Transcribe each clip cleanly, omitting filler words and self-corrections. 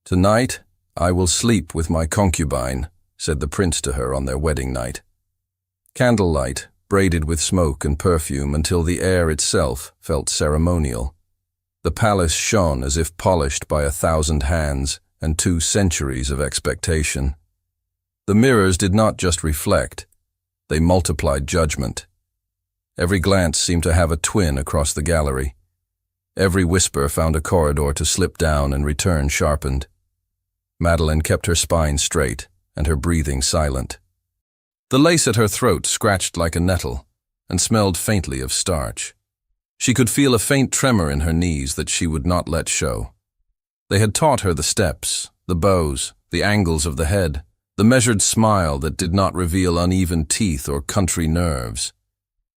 "Tonight I will sleep with my concubine," said the prince to her on their wedding night. Candlelight, braided with smoke and perfume until the air itself felt ceremonial. The palace shone as if polished by 1,000 hands and 2 centuries of expectation. The mirrors did not just reflect, they multiplied judgment. Every glance seemed to have a twin across the gallery. Every whisper found a corridor to slip down and return sharpened. Meline kept her spine straight and her breathing silent. The lace at her throat scratched like a nettle and smelled faintly of starch. She could feel a faint tremor in her knees that she would not let show. They had taught her the steps, the bows, the angles of the head, the measured smile that did not reveal uneven teeth or country nerves.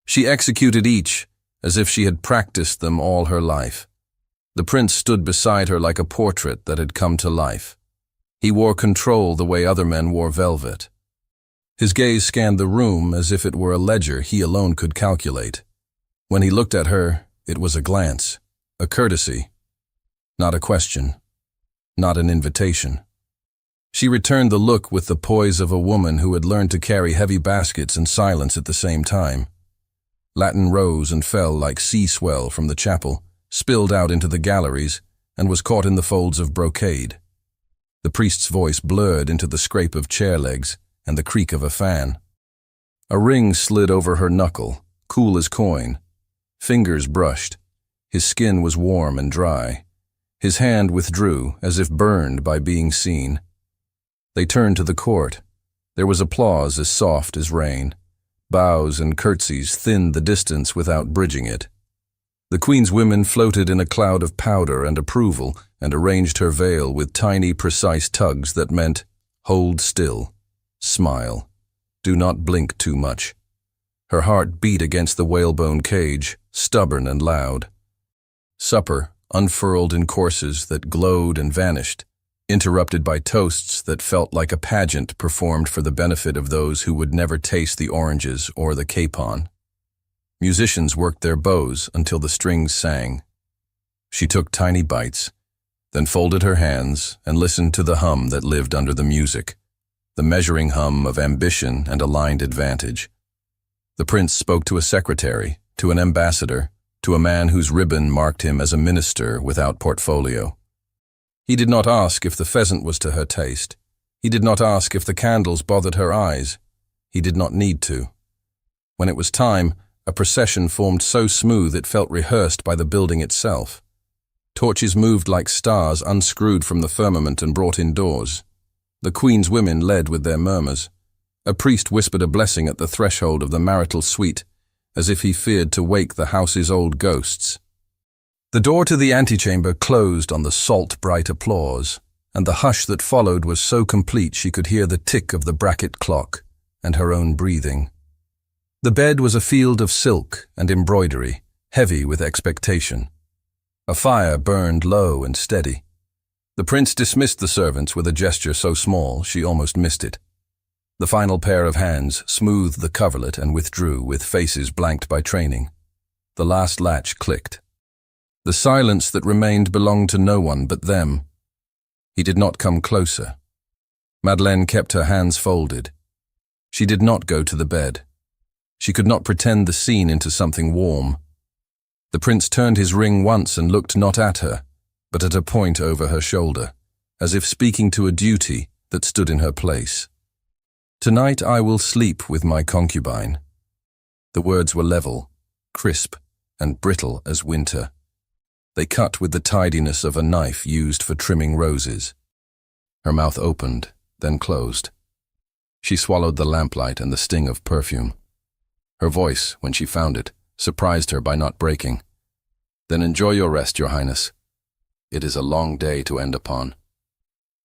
She executed each as if she had practiced them all her life. The prince stood beside her like a portrait that had come to life. He wore control the way other men wore velvet. His gaze scanned the room as if it were a ledger he alone could calculate. When he looked at her, it was a glance, a courtesy, not a question, not an invitation. She returned the look with the poise of a woman who had learned to carry heavy baskets in silence at the same time. Latin rose and fell like sea swell from the chapel, spilled out into the galleries, and was caught in the folds of brocade. The priest's voice blurred into the scrape of chair legs and the creak of a fan. A ring slid over her knuckle, cool as coin. Fingers brushed. His skin was warm and dry. His hand withdrew, as if burned by being seen. They turned to the court. There was applause as soft as rain. Bows and curtsies thinned the distance without bridging it. The queen's women floated in a cloud of powder and approval and arranged her veil with tiny, precise tugs that meant, "Hold still. Smile. Do not blink too much." Her heart beat against the whalebone cage, stubborn and loud. Supper unfurled in courses that glowed and vanished, interrupted by toasts that felt like a pageant performed for the benefit of those who would never taste the oranges or the capon. Musicians worked their bows until the strings sang. She took tiny bites, then folded her hands and listened to the hum that lived under the music, the measuring hum of ambition and aligned advantage. The prince spoke to a secretary, to an ambassador, to a man whose ribbon marked him as a minister without portfolio. He did not ask if the pheasant was to her taste. He did not ask if the candles bothered her eyes. He did not need to. When it was time, a procession formed so smooth it felt rehearsed by the building itself. Torches moved like stars unscrewed from the firmament and brought indoors. The queen's women led with their murmurs. A priest whispered a blessing at the threshold of the marital suite, as if he feared to wake the house's old ghosts. The door to the antechamber closed on the salt-bright applause, and the hush that followed was so complete she could hear the tick of the bracket clock and her own breathing. The bed was a field of silk and embroidery, heavy with expectation. A fire burned low and steady. The prince dismissed the servants with a gesture so small she almost missed it. The final pair of hands smoothed the coverlet and withdrew with faces blanked by training. The last latch clicked. The silence that remained belonged to no one but them. He did not come closer. Meline kept her hands folded. She did not go to the bed. She could not pretend the scene into something warm. The prince turned his ring once and looked not at her, but at a point over her shoulder, as if speaking to a duty that stood in her place. "Tonight I will sleep with my concubine." The words were level, crisp, and brittle as winter. They cut with the tidiness of a knife used for trimming roses. Her mouth opened, then closed. She swallowed the lamplight and the sting of perfume. Her voice, when she found it, surprised her by not breaking. "Then enjoy your rest, Your Highness. It is a long day to end upon."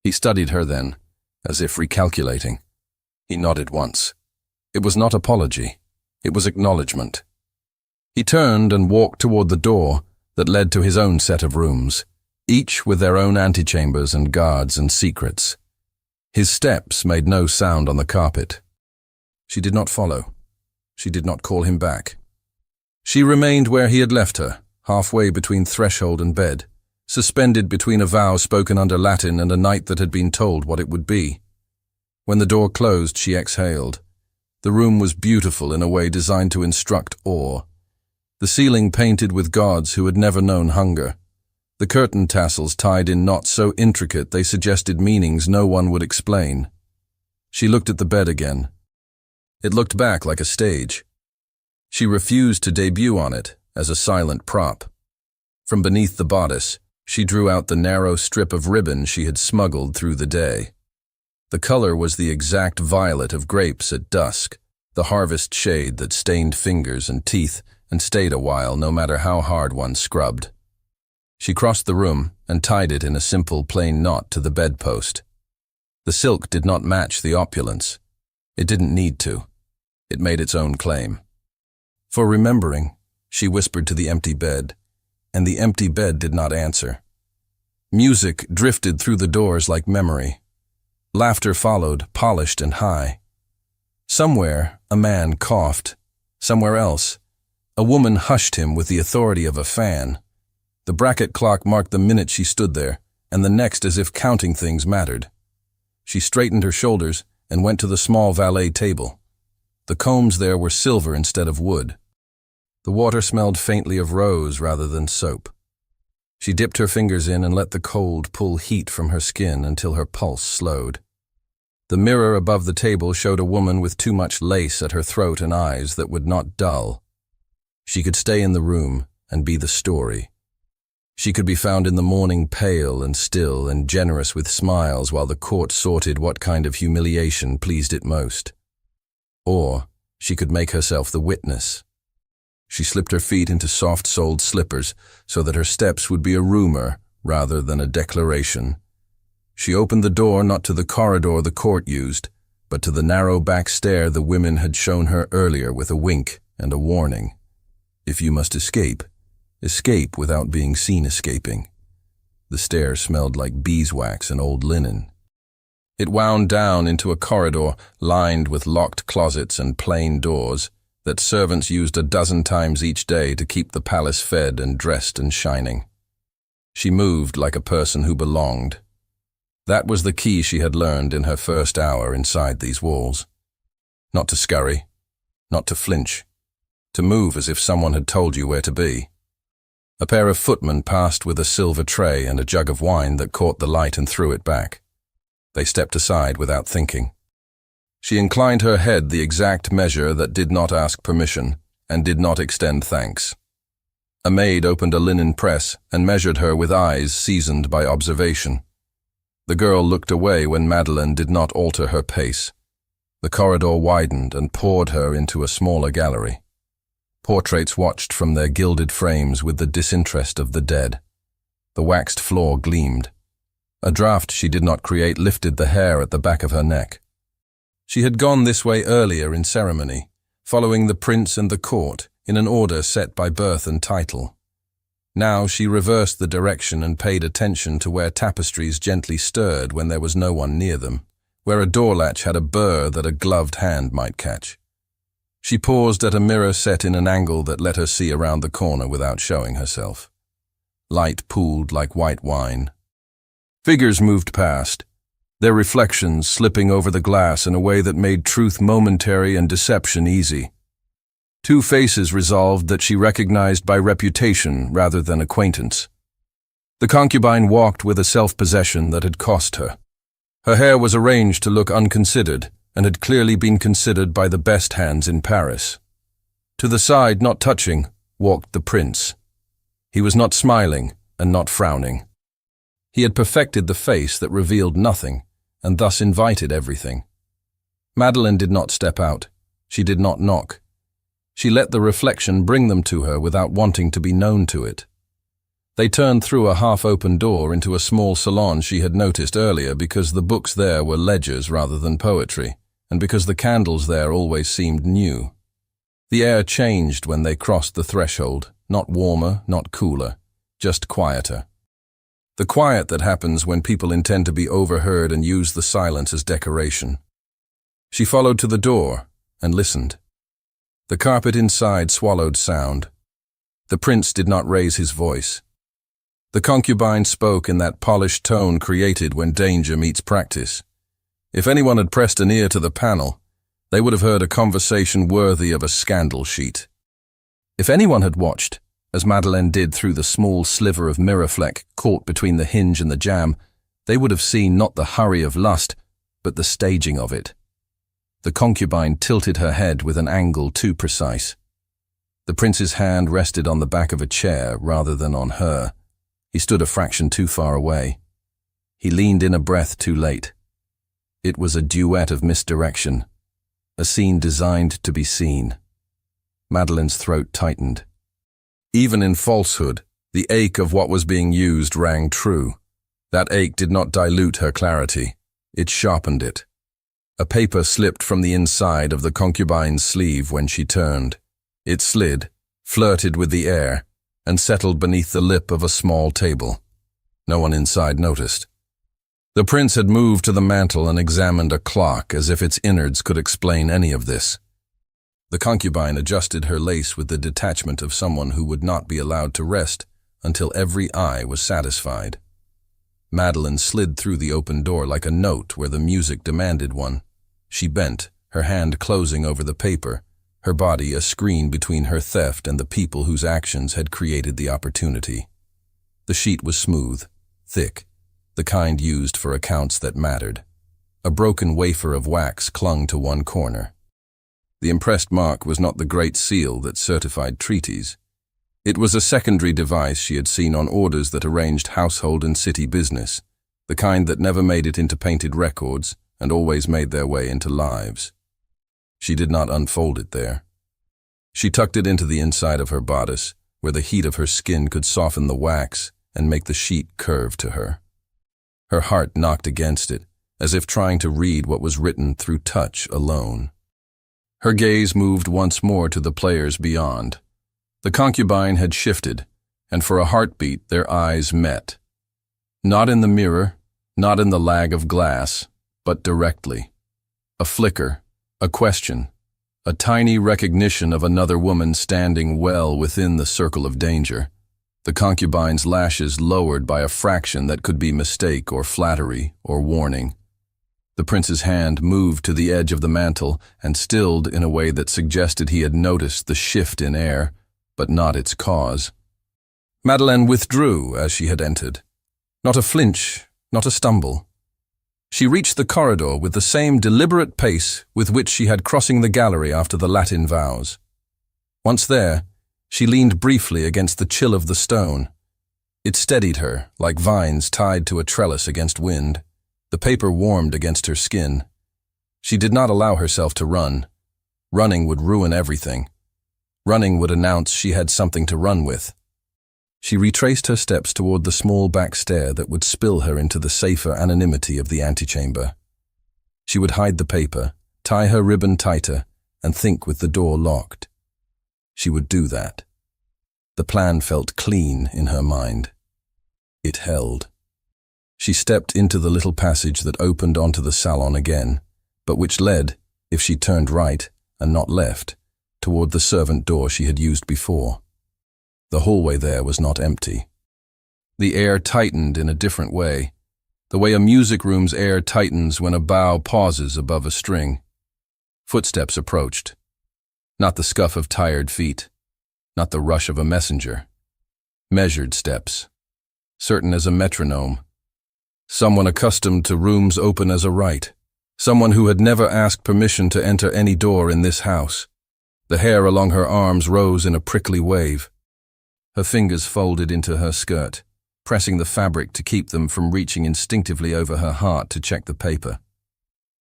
He studied her then, as if recalculating. He nodded once. It was not apology. It was acknowledgement. He turned and walked toward the door that led to his own set of rooms, each with their own antechambers and guards and secrets. His steps made no sound on the carpet. She did not follow. She did not call him back. She remained where he had left her, halfway between threshold and bed, suspended between a vow spoken under Latin and a night that had been told what it would be. When the door closed, she exhaled. The room was beautiful in a way designed to instruct awe. The ceiling painted with gods who had never known hunger. The curtain tassels tied in knots so intricate they suggested meanings no one would explain. She looked at the bed again. It looked back like a stage. She refused to debut on it as a silent prop. From beneath the bodice, she drew out the narrow strip of ribbon she had smuggled through the day. The color was the exact violet of grapes at dusk, the harvest shade that stained fingers and teeth and stayed a while no matter how hard one scrubbed. She crossed the room and tied it in a simple plain knot to the bedpost. The silk did not match the opulence. It didn't need to. It made its own claim. For remembering, she whispered to the empty bed, and the empty bed did not answer. Music drifted through the doors like memory. Laughter followed, polished and high. Somewhere, a man coughed. Somewhere else, a woman hushed him with the authority of a fan. The bracket clock marked the minute she stood there, and the next as if counting things mattered. She straightened her shoulders and went to the small valet table. The combs there were silver instead of wood. The water smelled faintly of rose rather than soap. She dipped her fingers in and let the cold pull heat from her skin until her pulse slowed. The mirror above the table showed a woman with too much lace at her throat and eyes that would not dull. She could stay in the room and be the story. She could be found in the morning pale and still and generous with smiles while the court sorted what kind of humiliation pleased it most. Or she could make herself the witness. She slipped her feet into soft-soled slippers so that her steps would be a rumor rather than a declaration. She opened the door not to the corridor the court used, but to the narrow back stair the women had shown her earlier with a wink and a warning. If you must escape, escape without being seen escaping. The stair smelled like beeswax and old linen. It wound down into a corridor lined with locked closets and plain doors that servants used 12 times each day to keep the palace fed and dressed and shining. She moved like a person who belonged. That was the key she had learned in her first hour inside these walls. Not to scurry, not to flinch, to move as if someone had told you where to be. A pair of footmen passed with a silver tray and a jug of wine that caught the light and threw it back. They stepped aside without thinking. She inclined her head the exact measure that did not ask permission and did not extend thanks. A maid opened a linen press and measured her with eyes seasoned by observation. The girl looked away when Meline did not alter her pace. The corridor widened and poured her into a smaller gallery. Portraits watched from their gilded frames with the disinterest of the dead. The waxed floor gleamed. A draught she did not create lifted the hair at the back of her neck. She had gone this way earlier in ceremony, following the prince and the court in an order set by birth and title. Now she reversed the direction and paid attention to where tapestries gently stirred when there was no one near them, where a door latch had a burr that a gloved hand might catch. She paused at a mirror set in an angle that let her see around the corner without showing herself. Light pooled like white wine. Figures moved past, their reflections slipping over the glass in a way that made truth momentary and deception easy. 2 faces resolved that she recognized by reputation rather than acquaintance. The concubine walked with a self-possession that had cost her. Her hair was arranged to look unconsidered and had clearly been considered by the best hands in Paris. To the side, not touching, walked the prince. He was not smiling and not frowning. He had perfected the face that revealed nothing and thus invited everything. Meline did not step out. She did not knock. She let the reflection bring them to her without wanting to be known to it. They turned through a half-open door into a small salon she had noticed earlier because the books there were ledgers rather than poetry, and because the candles there always seemed new. The air changed when they crossed the threshold, not warmer, not cooler, just quieter. The quiet that happens when people intend to be overheard and use the silence as decoration. She followed to the door and listened. The carpet inside swallowed sound. The prince did not raise his voice. The concubine spoke in that polished tone created when danger meets practice. If anyone had pressed an ear to the panel, they would have heard a conversation worthy of a scandal sheet. If anyone had watched, as Madeleine did through the small sliver of mirror fleck caught between the hinge and the jamb, they would have seen not the hurry of lust, but the staging of it. The concubine tilted her head with an angle too precise. The prince's hand rested on the back of a chair rather than on her. He stood a fraction too far away. He leaned in a breath too late. It was a duet of misdirection, a scene designed to be seen. Madeleine's throat tightened. Even in falsehood, the ache of what was being used rang true. That ache did not dilute her clarity. It sharpened it. A paper slipped from the inside of the concubine's sleeve when she turned. It slid, flirted with the air, and settled beneath the lip of a small table. No one inside noticed. The prince had moved to the mantel and examined a clock as if its innards could explain any of this. The concubine adjusted her lace with the detachment of someone who would not be allowed to rest until every eye was satisfied. Madeleine slid through the open door like a note where the music demanded one. She bent, her hand closing over the paper, her body a screen between her theft and the people whose actions had created the opportunity. The sheet was smooth, thick, the kind used for accounts that mattered. A broken wafer of wax clung to one corner. The impressed mark was not the great seal that certified treaties. It was a secondary device she had seen on orders that arranged household and city business, the kind that never made it into painted records and always made their way into lives. She did not unfold it there. She tucked it into the inside of her bodice, where the heat of her skin could soften the wax and make the sheet curve to her. Her heart knocked against it, as if trying to read what was written through touch alone. Her gaze moved once more to the players beyond. The concubine had shifted, and for a heartbeat their eyes met. Not in the mirror, not in the lag of glass, but directly. A flicker, a question, a tiny recognition of another woman standing well within the circle of danger. The concubine's lashes lowered by a fraction that could be mistake or flattery or warning. The prince's hand moved to the edge of the mantel and stilled in a way that suggested he had noticed the shift in air, but not its cause. Madeleine withdrew as she had entered. Not a flinch, not a stumble. She reached the corridor with the same deliberate pace with which she had crossing the gallery after the Latin vows. Once there, she leaned briefly against the chill of the stone. It steadied her, like vines tied to a trellis against wind. The paper warmed against her skin. She did not allow herself to run. Running would ruin everything. Running would announce she had something to run with. She retraced her steps toward the small back stair that would spill her into the safer anonymity of the antechamber. She would hide the paper, tie her ribbon tighter, and think with the door locked. She would do that. The plan felt clean in her mind. It held. She stepped into the little passage that opened onto the salon again, but which led, if she turned right and not left, toward the servant door she had used before. The hallway there was not empty. The air tightened in a different way, the way a music room's air tightens when a bow pauses above a string. Footsteps approached. Not the scuff of tired feet, not the rush of a messenger. Measured steps, certain as a metronome. Someone accustomed to rooms open as a right. Someone who had never asked permission to enter any door in this house. The hair along her arms rose in a prickly wave. Her fingers folded into her skirt, pressing the fabric to keep them from reaching instinctively over her heart to check the paper.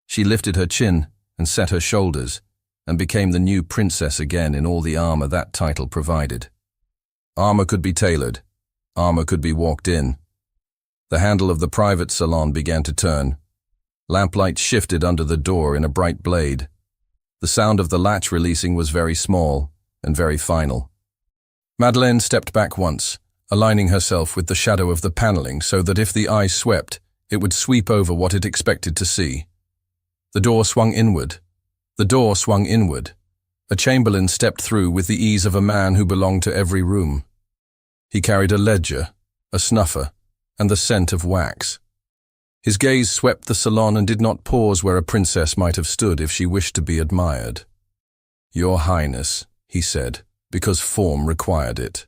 She lifted her chin and set her shoulders, and became the new princess again in all the armor that title provided. Armor could be tailored. Armor could be walked in. The handle of the private salon began to turn. Lamplight shifted under the door in a bright blade. The sound of the latch releasing was very small and very final. Madeleine stepped back once, aligning herself with the shadow of the paneling so that if the eye swept, it would sweep over what it expected to see. The door swung inward. The door swung inward. A chamberlain stepped through with the ease of a man who belonged to every room. He carried a ledger, a snuffer, and the scent of wax. His gaze swept the salon and did not pause where a princess might have stood if she wished to be admired. "Your Highness," he said, because form required it.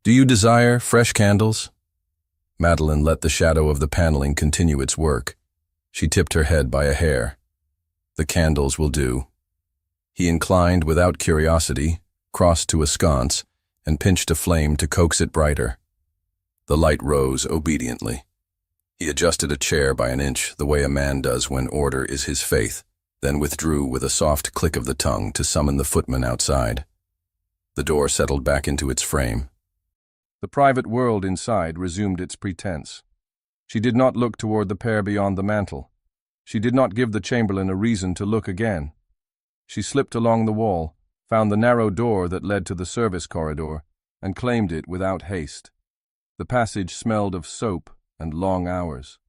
"Do you desire fresh candles?" Meline let the shadow of the paneling continue its work. She tipped her head by a hair. "The candles will do." He inclined without curiosity, crossed to a sconce, and pinched a flame to coax it brighter. The light rose obediently. He adjusted a chair by an inch, the way a man does when order is his faith, then withdrew with a soft click of the tongue to summon the footman outside. The door settled back into its frame. The private world inside resumed its pretense. She did not look toward the pair beyond the mantel. She did not give the chamberlain a reason to look again. She slipped along the wall, found the narrow door that led to the service corridor, and claimed it without haste. The passage smelled of soap and long hours.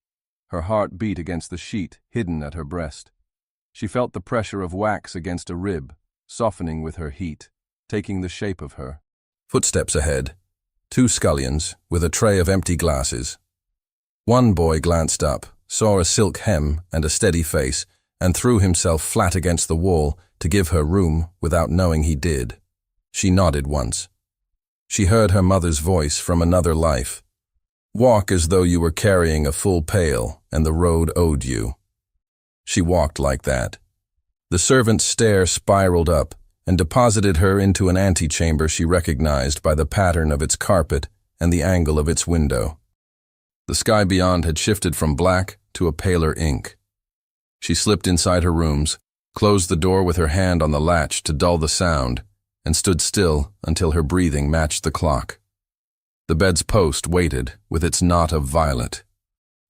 Her heart beat against the sheet hidden at her breast. She felt the pressure of wax against a rib, softening with her heat, taking the shape of her. Footsteps ahead. 2 scullions, with a tray of empty glasses. One boy glanced up, saw a silk hem and a steady face, and threw himself flat against the wall to give her room without knowing he did. She nodded once. She heard her mother's voice from another life. "Walk as though you were carrying a full pail and the road owed you." She walked like that. The servant's stare spiraled up and deposited her into an antechamber she recognized by the pattern of its carpet and the angle of its window. The sky beyond had shifted from black to a paler ink. She slipped inside her rooms, closed the door with her hand on the latch to dull the sound, and stood still until her breathing matched the clock. The bed's post waited with its knot of violet.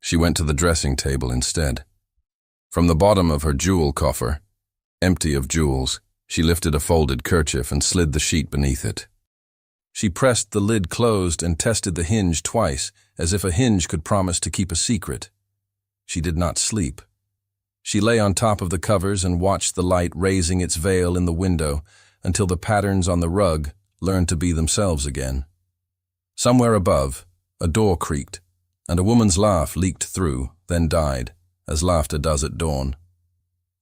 She went to the dressing table instead. From the bottom of her jewel coffer, empty of jewels, she lifted a folded kerchief and slid the sheet beneath it. She pressed the lid closed and tested the hinge twice, as if a hinge could promise to keep a secret. She did not sleep. She lay on top of the covers and watched the light raising its veil in the window until the patterns on the rug learned to be themselves again. Somewhere above, a door creaked, and a woman's laugh leaked through, then died, as laughter does at dawn.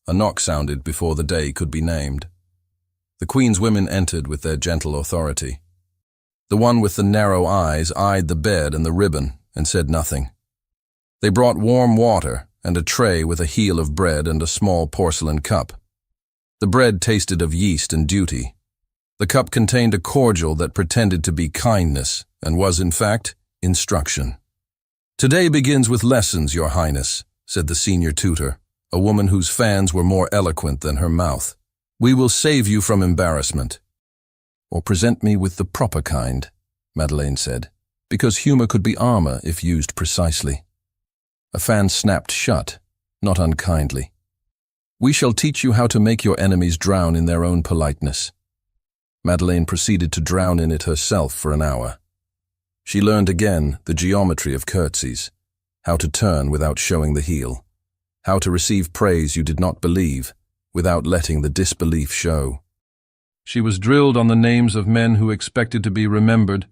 A knock sounded before the day could be named. The Queen's women entered with their gentle authority. The one with the narrow eyes eyed the bed and the ribbon and said nothing. They brought warm water and a tray with a heel of bread and a small porcelain cup. The bread tasted of yeast and duty. The cup contained a cordial that pretended to be kindness and was, in fact, instruction. "Today begins with lessons, Your Highness," said the senior tutor, a woman whose fans were more eloquent than her mouth. "We will save you from embarrassment." "Or present me with the proper kind," Meline said, "because humor could be armor if used precisely." A fan snapped shut, not unkindly. "We shall teach you how to make your enemies drown in their own politeness." Meline proceeded to drown in it herself for an hour. She learned again the geometry of curtsies, how to turn without showing the heel, how to receive praise you did not believe without letting the disbelief show. She was drilled on the names of men who expected to be remembered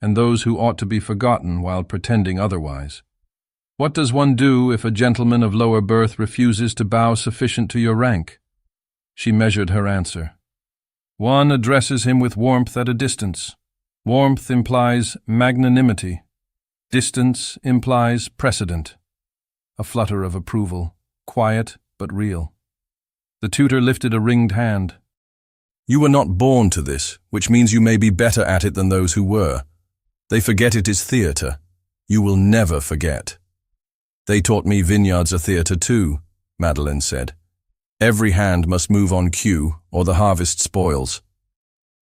and those who ought to be forgotten while pretending otherwise. What does one do if a gentleman of lower birth refuses to bow sufficient to your rank? She measured her answer. One addresses him with warmth at a distance. Warmth implies magnanimity. Distance implies precedent. A flutter of approval, quiet but real. The tutor lifted a ringed hand. "You were not born to this, which means you may be better at it than those who were. They forget it is theatre. You will never forget." "They taught me vineyards are theatre too," Meline said. "Every hand must move on cue, or the harvest spoils."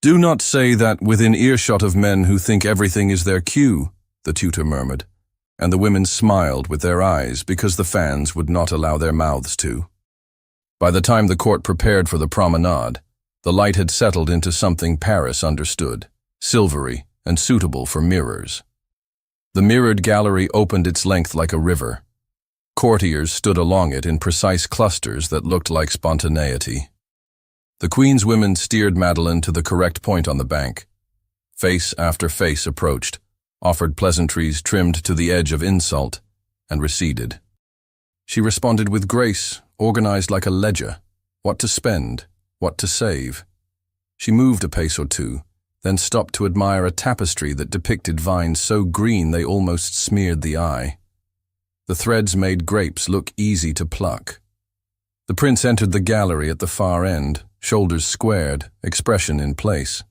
"Do not say that within earshot of men who think everything is their cue," the tutor murmured, and the women smiled with their eyes because the fans would not allow their mouths to. By the time the court prepared for the promenade, the light had settled into something Paris understood, silvery and suitable for mirrors. The mirrored gallery opened its length like a river. Courtiers stood along it in precise clusters that looked like spontaneity. The Queen's women steered Meline to the correct point on the bank. Face after face approached, offered pleasantries trimmed to the edge of insult, and receded. She responded with grace, organized like a ledger, what to spend, what to save. She moved a pace or two, then stopped to admire a tapestry that depicted vines so green they almost smeared the eye. The threads made grapes look easy to pluck. The prince entered the gallery at the far end, shoulders squared, expression in place.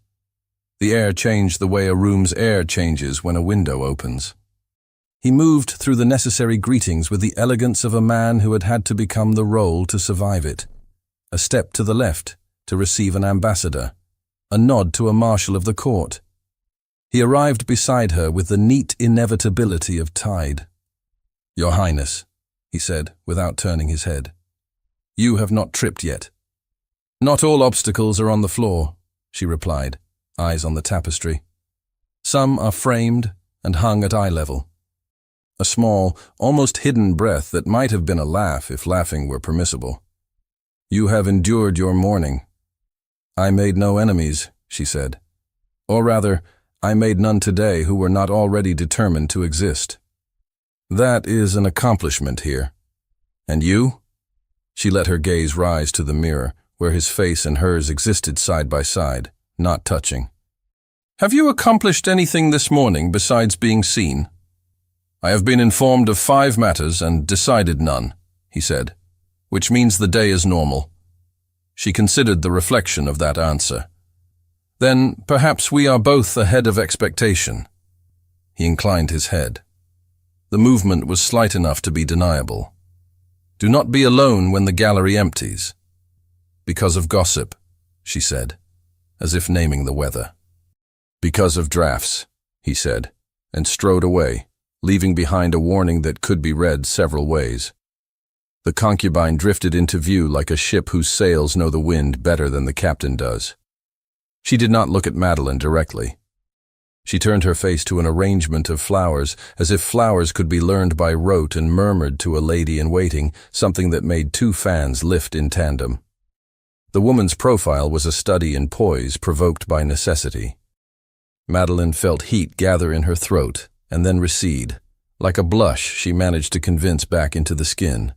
The air changed the way a room's air changes when a window opens. He moved through the necessary greetings with the elegance of a man who had had to become the role to survive it. A step to the left to receive an ambassador, a nod to a marshal of the court. He arrived beside her with the neat inevitability of tide. "Your Highness," he said, without turning his head. "You have not tripped yet." "Not all obstacles are on the floor," she replied, eyes on the tapestry. "Some are framed and hung at eye level." A small, almost hidden breath that might have been a laugh if laughing were permissible. "You have endured your mourning." "I made no enemies," she said. "Or rather, I made none today who were not already determined to exist. That is an accomplishment here. And you?" She let her gaze rise to the mirror, where his face and hers existed side by side, not touching. "Have you accomplished anything this morning besides being seen?" "I have been informed of 5 matters and decided none," he said, "which means the day is normal." She considered the reflection of that answer. "Then perhaps we are both ahead of expectation." He inclined his head. The movement was slight enough to be deniable. "Do not be alone when the gallery empties." "Because of gossip," she said, as if naming the weather. "Because of drafts," he said, and strode away, leaving behind a warning that could be read several ways. The concubine drifted into view like a ship whose sails know the wind better than the captain does. She did not look at Meline directly. She turned her face to an arrangement of flowers, as if flowers could be learned by rote, and murmured to a lady-in-waiting, something that made 2 fans lift in tandem. The woman's profile was a study in poise provoked by necessity. Meline felt heat gather in her throat and then recede. Like a blush, she managed to convince back into the skin.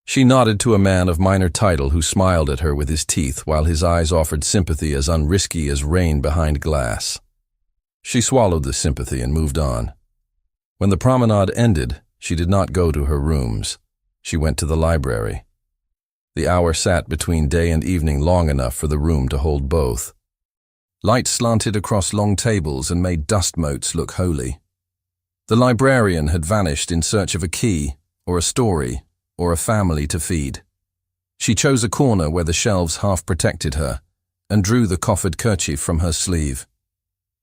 She nodded to a man of minor title who smiled at her with his teeth while his eyes offered sympathy as unrisky as rain behind glass. She swallowed the sympathy and moved on. When the promenade ended, she did not go to her rooms. She went to the library. The hour sat between day and evening long enough for the room to hold both. Light slanted across long tables and made dust motes look holy. The librarian had vanished in search of a key, or a story, or a family to feed. She chose a corner where the shelves half protected her, and drew the coffered kerchief from her sleeve.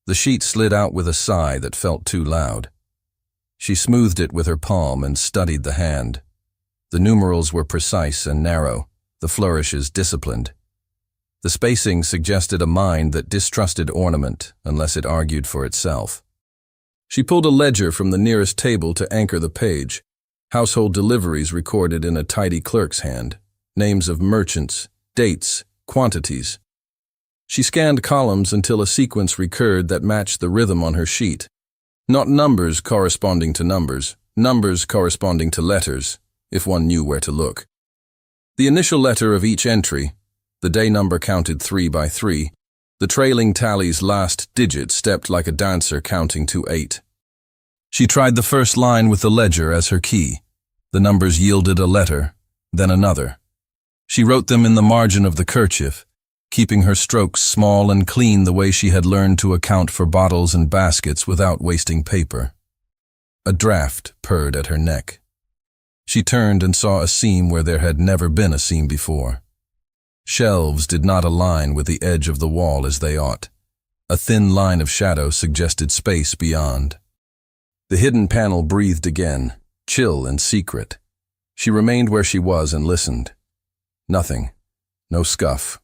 The sheet slid out with a sigh that felt too loud. She smoothed it with her palm and studied the hand. The numerals were precise and narrow, the flourishes disciplined. The spacing suggested a mind that distrusted ornament unless it argued for itself. She pulled a ledger from the nearest table to anchor the page. Household deliveries recorded in a tidy clerk's hand, names of merchants, dates, quantities. She scanned columns until a sequence recurred that matched the rhythm on her sheet. Not numbers corresponding to numbers, numbers corresponding to letters, if one knew where to look. The initial letter of each entry, the day number counted 3 by 3, the trailing tally's last digit stepped like a dancer counting to 8. She tried the first line with the ledger as her key. The numbers yielded a letter, then another. She wrote them in the margin of the kerchief, keeping her strokes small and clean the way she had learned to account for bottles and baskets without wasting paper. A draft purred at her neck. She turned and saw a seam where there had never been a seam before. Shelves did not align with the edge of the wall as they ought. A thin line of shadow suggested space beyond. The hidden panel breathed again, chill and secret. She remained where she was and listened. Nothing. No scuff.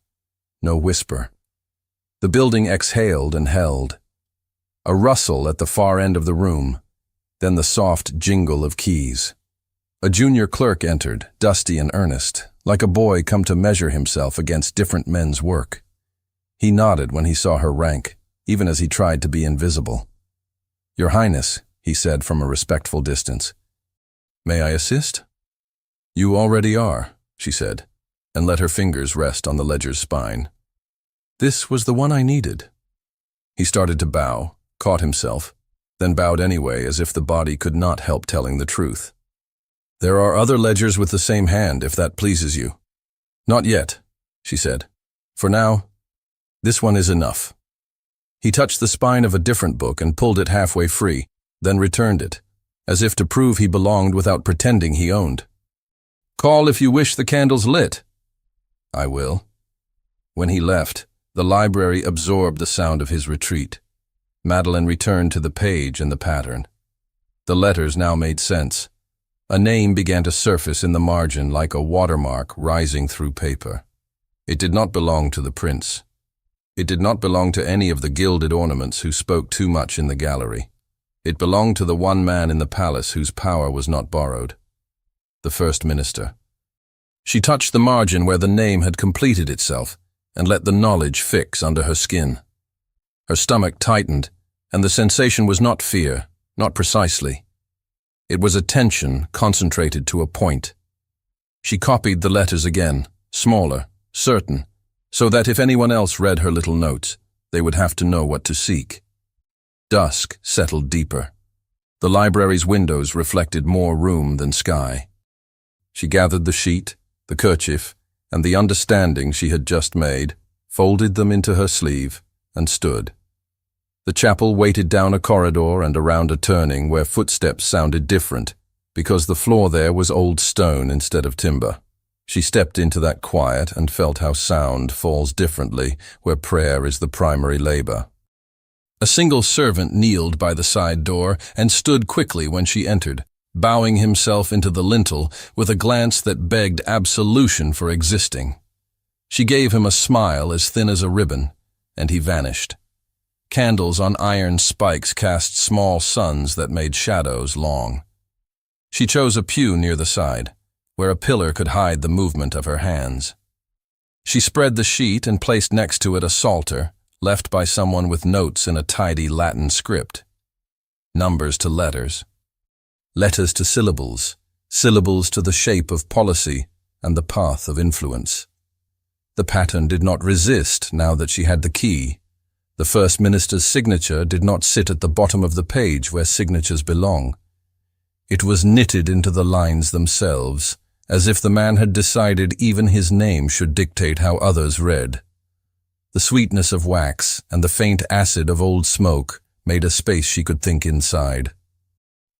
No whisper. The building exhaled and held. A rustle at the far end of the room, then the soft jingle of keys. A junior clerk entered, dusty and earnest, like a boy come to measure himself against different men's work. He nodded when he saw her rank, even as he tried to be invisible. "Your Highness," he said from a respectful distance. "May I assist?" "You already are," she said, and let her fingers rest on the ledger's spine. "This was the one I needed." He started to bow, caught himself, then bowed anyway as if the body could not help telling the truth. "There are other ledgers with the same hand, if that pleases you." "Not yet," she said. "For now, this one is enough." He touched the spine of a different book and pulled it halfway free, then returned it, as if to prove he belonged without pretending he owned. "Call if you wish the candles lit." "I will." When he left, the library absorbed the sound of his retreat. Meline returned to the page and the pattern. The letters now made sense. A name began to surface in the margin like a watermark rising through paper. It did not belong to the prince. It did not belong to any of the gilded ornaments who spoke too much in the gallery. It belonged to the one man in the palace whose power was not borrowed. The first minister. She touched the margin where the name had completed itself and let the knowledge fix under her skin. Her stomach tightened, and the sensation was not fear, not precisely. It was a tension concentrated to a point. She copied the letters again, smaller, certain, so that if anyone else read her little notes, they would have to know what to seek. Dusk settled deeper. The library's windows reflected more room than sky. She gathered the sheet, the kerchief, and the understanding she had just made, folded them into her sleeve, and stood. The chapel waited down a corridor and around a turning where footsteps sounded different, because the floor there was old stone instead of timber. She stepped into that quiet and felt how sound falls differently where prayer is the primary labor. A single servant kneeled by the side door and stood quickly when she entered, bowing himself into the lintel with a glance that begged absolution for existing. She gave him a smile as thin as a ribbon, and he vanished. Candles on iron spikes cast small suns that made shadows long. She chose a pew near the side, where a pillar could hide the movement of her hands. She spread the sheet and placed next to it a psalter, left by someone with notes in a tidy Latin script. Numbers to letters. Letters to syllables, syllables to the shape of policy and the path of influence. The pattern did not resist now that she had the key. The first minister's signature did not sit at the bottom of the page where signatures belong. It was knitted into the lines themselves, as if the man had decided even his name should dictate how others read. The sweetness of wax and the faint acid of old smoke made a space she could think inside.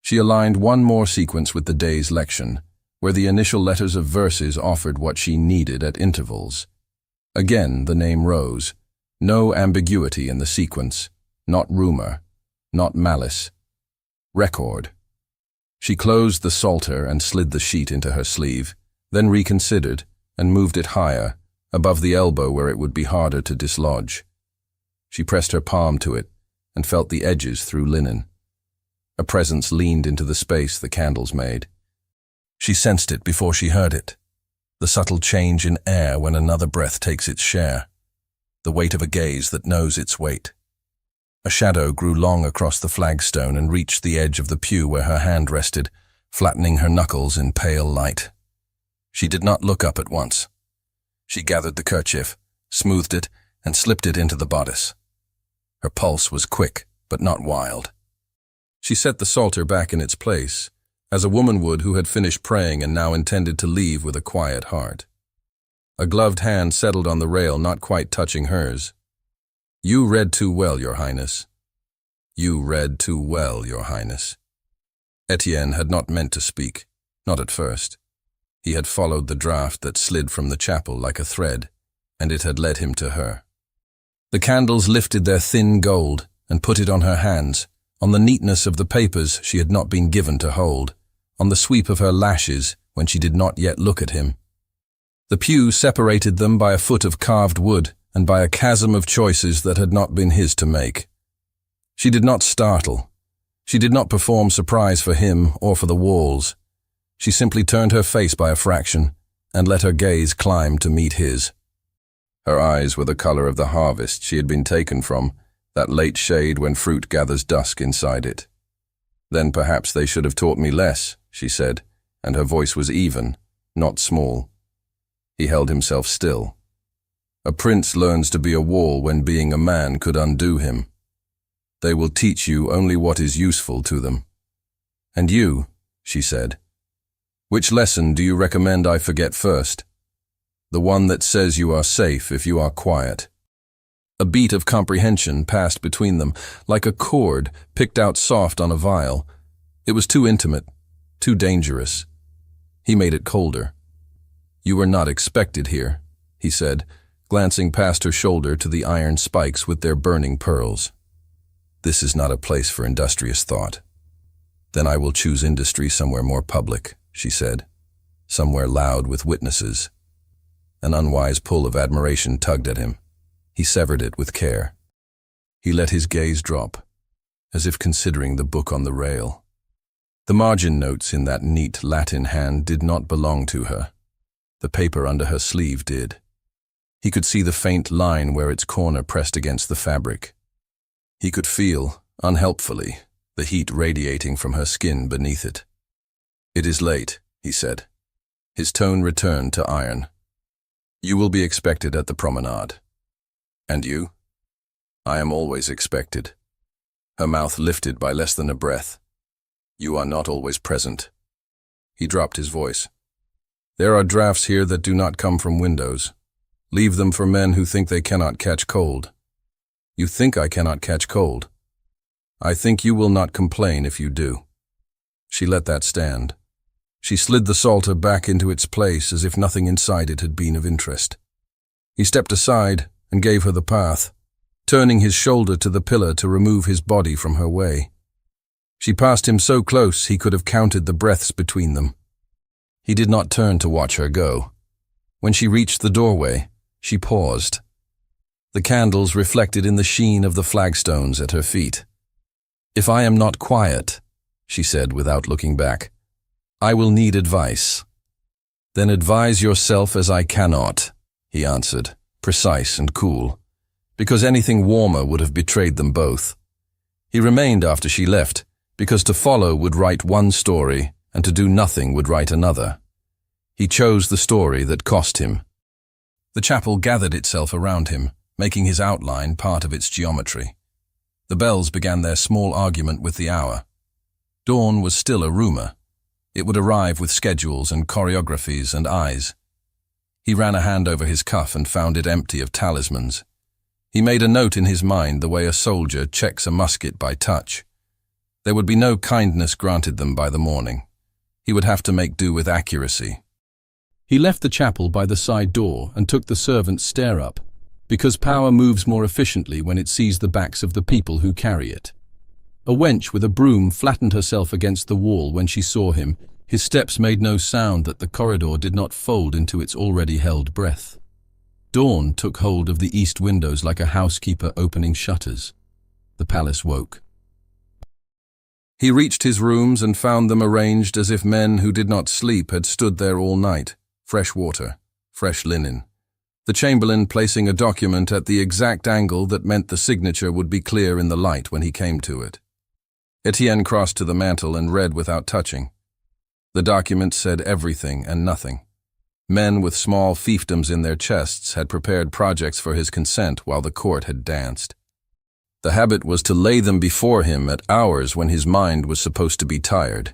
She aligned one more sequence with the day's lection, where the initial letters of verses offered what she needed at intervals. Again the name rose. No ambiguity in the sequence, not rumor, not malice. Record. She closed the psalter and slid the sheet into her sleeve, then reconsidered and moved it higher, above the elbow where it would be harder to dislodge. She pressed her palm to it and felt the edges through linen. A presence leaned into the space the candles made. She sensed it before she heard it, the subtle change in air when another breath takes its share, the weight of a gaze that knows its weight. A shadow grew long across the flagstone and reached the edge of the pew where her hand rested, flattening her knuckles in pale light. She did not look up at once. She gathered the kerchief, smoothed it, and slipped it into the bodice. Her pulse was quick, but not wild. She set the psalter back in its place, as a woman would who had finished praying and now intended to leave with a quiet heart. A gloved hand settled on the rail, not quite touching hers. "You read too well, Your Highness." "You read too well, Your Highness." Etienne had not meant to speak, not at first. He had followed the draft that slid from the chapel like a thread, and it had led him to her. The candles lifted their thin gold and put it on her hands, on the neatness of the papers she had not been given to hold, on the sweep of her lashes when she did not yet look at him. The pew separated them by a foot of carved wood and by a chasm of choices that had not been his to make. She did not startle. She did not perform surprise for him or for the walls. She simply turned her face by a fraction and let her gaze climb to meet his. Her eyes were the color of the harvest she had been taken from, that late shade when fruit gathers dusk inside it. Then perhaps they should have taught me less, she said, and her voice was even, not small. He held himself still. A prince learns to be a wall when being a man could undo him. They will teach you only what is useful to them. And you, she said, which lesson do you recommend I forget first? The one that says you are safe if you are quiet. A beat of comprehension passed between them, like a chord picked out soft on a viol. It was too intimate, too dangerous. He made it colder. You were not expected here, he said, glancing past her shoulder to the iron spikes with their burning pearls. This is not a place for industrious thought. Then I will choose industry somewhere more public, she said, somewhere loud with witnesses. An unwise pull of admiration tugged at him. He severed it with care. He let his gaze drop, as if considering the book on the rail. The margin notes in that neat Latin hand did not belong to her. The paper under her sleeve did. He could see the faint line where its corner pressed against the fabric. He could feel, unhelpfully, the heat radiating from her skin beneath it. It is late, he said. His tone returned to iron. You will be expected at the promenade. And you? I am always expected. Her mouth lifted by less than a breath. You are not always present. He dropped his voice. There are drafts here that do not come from windows. Leave them for men who think they cannot catch cold. You think I cannot catch cold? I think you will not complain if you do. She let that stand. She slid the psalter back into its place as if nothing inside it had been of interest. He stepped aside and gave her the path, turning his shoulder to the pillar to remove his body from her way. She passed him so close he could have counted the breaths between them. He did not turn to watch her go. When she reached the doorway, she paused. The candles reflected in the sheen of the flagstones at her feet. If I am not quiet, she said without looking back, I will need advice. Then advise yourself as I cannot, he answered, precise and cool, because anything warmer would have betrayed them both. He remained after she left, because to follow would write one story and to do nothing would write another. He chose the story that cost him. The chapel gathered itself around him, making his outline part of its geometry. The bells began their small argument with the hour. Dawn was still a rumor. It would arrive with schedules and choreographies and eyes. He ran a hand over his cuff and found it empty of talismans. He made a note in his mind the way a soldier checks a musket by touch. There would be no kindness granted them by the morning. He would have to make do with accuracy. He left the chapel by the side door and took the servant's stair up, because power moves more efficiently when it sees the backs of the people who carry it. A wench with a broom flattened herself against the wall when she saw him. His steps made no sound that the corridor did not fold into its already held breath. Dawn took hold of the east windows like a housekeeper opening shutters. The palace woke. He reached his rooms and found them arranged as if men who did not sleep had stood there all night. Fresh water, fresh linen. The chamberlain placing a document at the exact angle that meant the signature would be clear in the light when he came to it. Etienne crossed to the mantel and read without touching. The document said everything and nothing. Men with small fiefdoms in their chests had prepared projects for his consent while the court had danced. The habit was to lay them before him at hours when his mind was supposed to be tired.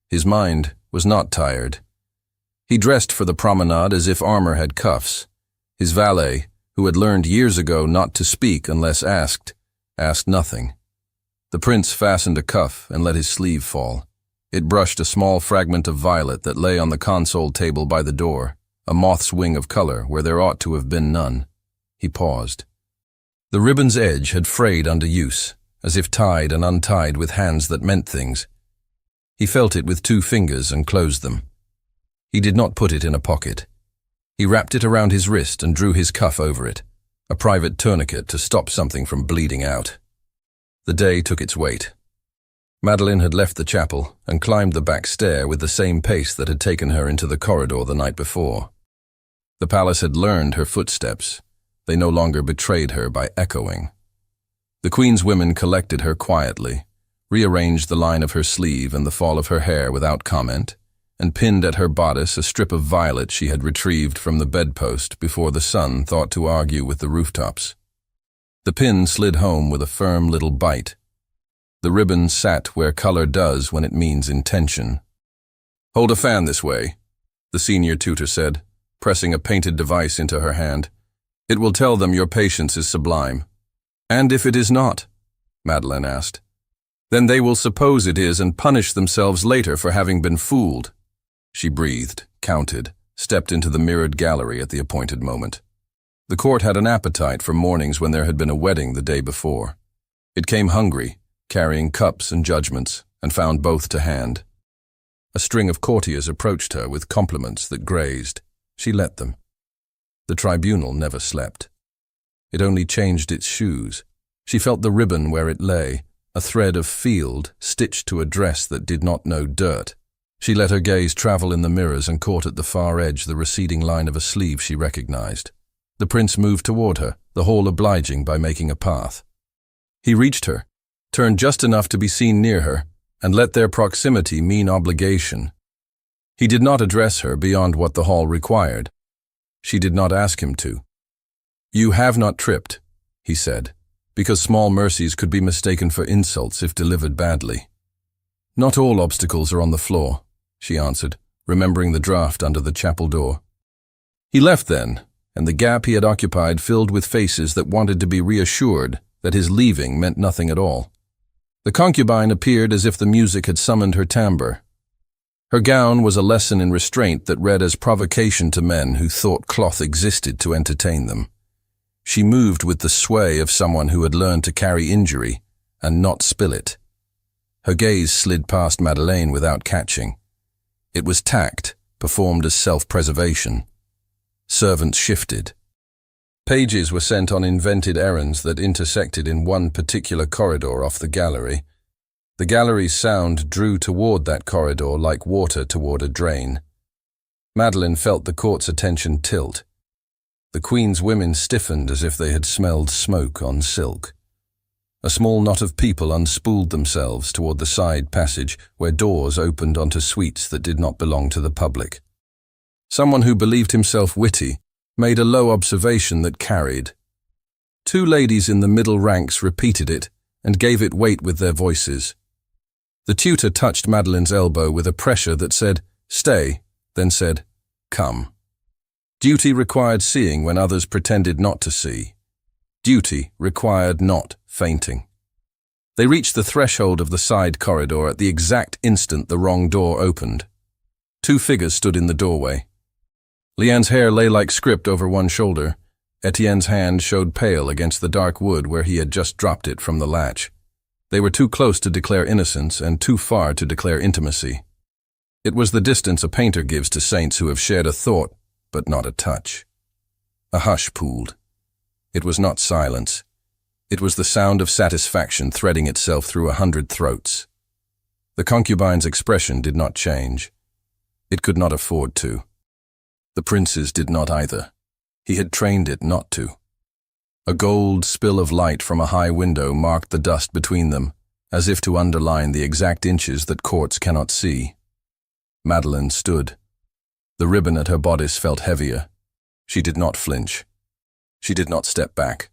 His mind was not tired. He dressed for the promenade as if armor had cuffs. His valet, who had learned years ago not to speak unless asked nothing. The prince fastened a cuff and let his sleeve fall. It brushed a small fragment of violet that lay on the console table by the door, a moth's wing of color where there ought to have been none. He paused. The ribbon's edge had frayed under use, as if tied and untied with hands that meant things. He felt it with 2 fingers and closed them. He did not put it in a pocket. He wrapped it around his wrist and drew his cuff over it, a private tourniquet to stop something from bleeding out. The day took its weight. Meline had left the chapel and climbed the back stair with the same pace that had taken her into the corridor the night before. The palace had learned her footsteps. They no longer betrayed her by echoing. The Queen's women collected her quietly, rearranged the line of her sleeve and the fall of her hair without comment, and pinned at her bodice a strip of violet she had retrieved from the bedpost before the sun thought to argue with the rooftops. The pin slid home with a firm little bite. The ribbon sat where color does when it means intention. "Hold a fan this way," the senior tutor said, pressing a painted device into her hand. "It will tell them your patience is sublime." "And if it is not?" Meline asked. "Then they will suppose it is and punish themselves later for having been fooled." She breathed, counted, stepped into the mirrored gallery at the appointed moment. The court had an appetite for mornings when there had been a wedding the day before. It came hungry, carrying cups and judgments, and found both to hand. A string of courtiers approached her with compliments that grazed. She let them. The tribunal never slept. It only changed its shoes. She felt the ribbon where it lay, a thread of field stitched to a dress that did not know dirt. She let her gaze travel in the mirrors and caught at the far edge the receding line of a sleeve she recognized. The prince moved toward her, the hall obliging by making a path. He reached her, turned just enough to be seen near her, and let their proximity mean obligation. He did not address her beyond what the hall required. She did not ask him to. "You have not tripped," he said, because small mercies could be mistaken for insults if delivered badly. "Not all obstacles are on the floor," she answered, remembering the draft under the chapel door. He left then, and the gap he had occupied filled with faces that wanted to be reassured that his leaving meant nothing at all. The concubine appeared as if the music had summoned her timbre. Her gown was a lesson in restraint that read as provocation to men who thought cloth existed to entertain them. She moved with the sway of someone who had learned to carry injury and not spill it. Her gaze slid past Meline without catching. It was tact, performed as self-preservation. Servants shifted. Pages were sent on invented errands that intersected in one particular corridor off the gallery. The gallery's sound drew toward that corridor like water toward a drain. Meline felt the court's attention tilt. The Queen's women stiffened as if they had smelled smoke on silk. A small knot of people unspooled themselves toward the side passage where doors opened onto suites that did not belong to the public. Someone who believed himself witty made a low observation that carried. Two ladies in the middle ranks repeated it and gave it weight with their voices. The tutor touched Madeline's elbow with a pressure that said, "Stay," then said, "Come." Duty required seeing when others pretended not to see. Duty required not fainting. They reached the threshold of the side corridor at the exact instant the wrong door opened. Two figures stood in the doorway. Liane's hair lay like script over one shoulder. Etienne's hand showed pale against the dark wood where he had just dropped it from the latch. They were too close to declare innocence and too far to declare intimacy. It was the distance a painter gives to saints who have shared a thought, but not a touch. A hush pooled. It was not silence. It was the sound of satisfaction threading itself through 100 throats. The concubine's expression did not change. It could not afford to. The prince's did not either. He had trained it not to. A gold spill of light from a high window marked the dust between them, as if to underline the exact inches that courts cannot see. Meline stood. The ribbon at her bodice felt heavier. She did not flinch. She did not step back.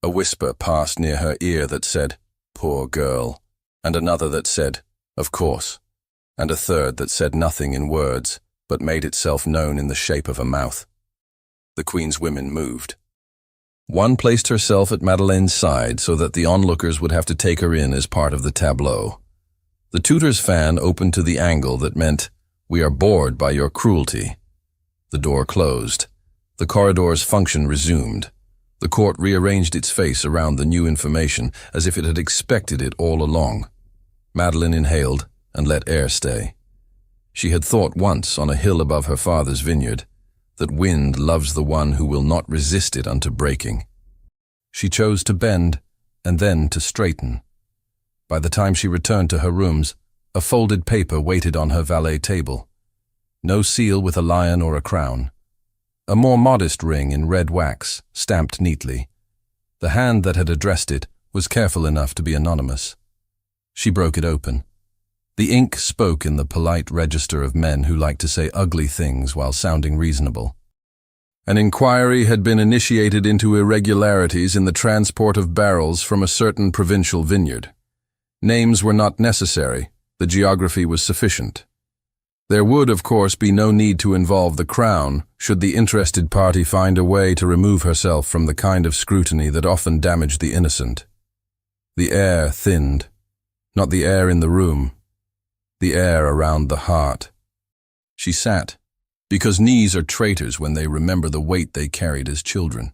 A whisper passed near her ear that said, "Poor girl," and another that said, "Of course," and a third that said nothing in words, but made itself known in the shape of a mouth. The Queen's women moved. One placed herself at Madeline's side so that the onlookers would have to take her in as part of the tableau. The tutor's fan opened to the angle that meant, "We are bored by your cruelty." The door closed. The corridor's function resumed. The court rearranged its face around the new information as if it had expected it all along. Meline inhaled and let air stay. She had thought once on a hill above her father's vineyard that wind loves the one who will not resist it unto breaking. She chose to bend and then to straighten. By the time she returned to her rooms, a folded paper waited on her valet table. No seal with a lion or a crown. A more modest ring in red wax, stamped neatly. The hand that had addressed it was careful enough to be anonymous. She broke it open. The ink spoke in the polite register of men who like to say ugly things while sounding reasonable. An inquiry had been initiated into irregularities in the transport of barrels from a certain provincial vineyard. Names were not necessary, the geography was sufficient. There would, of course, be no need to involve the Crown should the interested party find a way to remove herself from the kind of scrutiny that often damaged the innocent. The air thinned, not the air in the room, the air around the heart. She sat, because knees are traitors when they remember the weight they carried as children.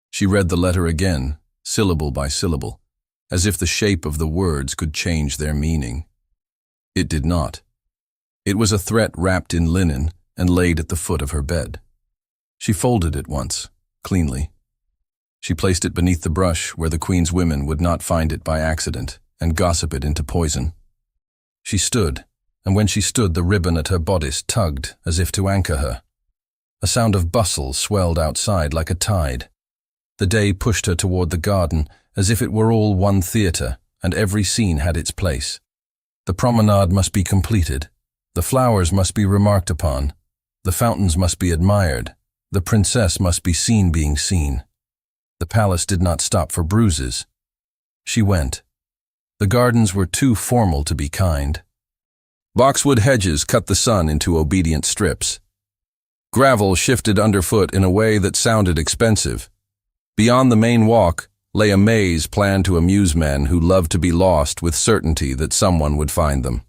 She read the letter again, syllable by syllable, as if the shape of the words could change their meaning. It did not. It was a threat wrapped in linen and laid at the foot of her bed. She folded it once, cleanly. She placed it beneath the brush where the Queen's women would not find it by accident and gossip it into poison. She stood, and when she stood the ribbon at her bodice tugged as if to anchor her. A sound of bustle swelled outside like a tide. The day pushed her toward the garden as if it were all one theatre and every scene had its place. The promenade must be completed. The flowers must be remarked upon. The fountains must be admired. The princess must be seen being seen. The palace did not stop for bruises. She went. The gardens were too formal to be kind. Boxwood hedges cut the sun into obedient strips. Gravel shifted underfoot in a way that sounded expensive. Beyond the main walk lay a maze planned to amuse men who loved to be lost with certainty that someone would find them.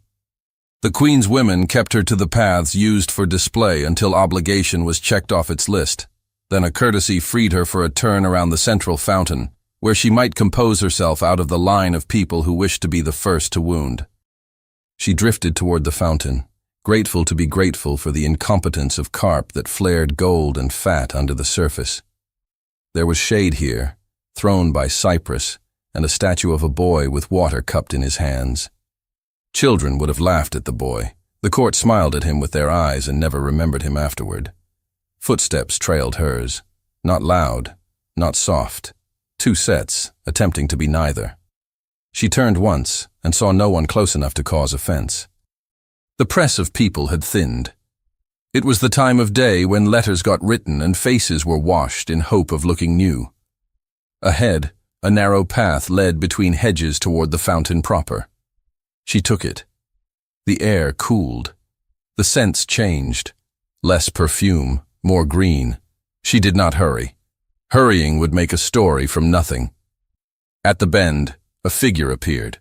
The Queen's women kept her to the paths used for display until obligation was checked off its list. Then a courtesy freed her for a turn around the central fountain, where she might compose herself out of the line of people who wished to be the first to wound. She drifted toward the fountain, grateful to be grateful for the incompetence of carp that flared gold and fat under the surface. There was shade here, thrown by cypress, and a statue of a boy with water cupped in his hands. Children would have laughed at the boy. The court smiled at him with their eyes and never remembered him afterward. Footsteps trailed hers, not loud, not soft. 2 sets, attempting to be neither. She turned once and saw no one close enough to cause offense. The press of people had thinned. It was the time of day when letters got written and faces were washed in hope of looking new. Ahead, a narrow path led between hedges toward the fountain proper. She took it. The air cooled. The scents changed. Less perfume, more green. She did not hurry. Hurrying would make a story from nothing. At the bend, a figure appeared.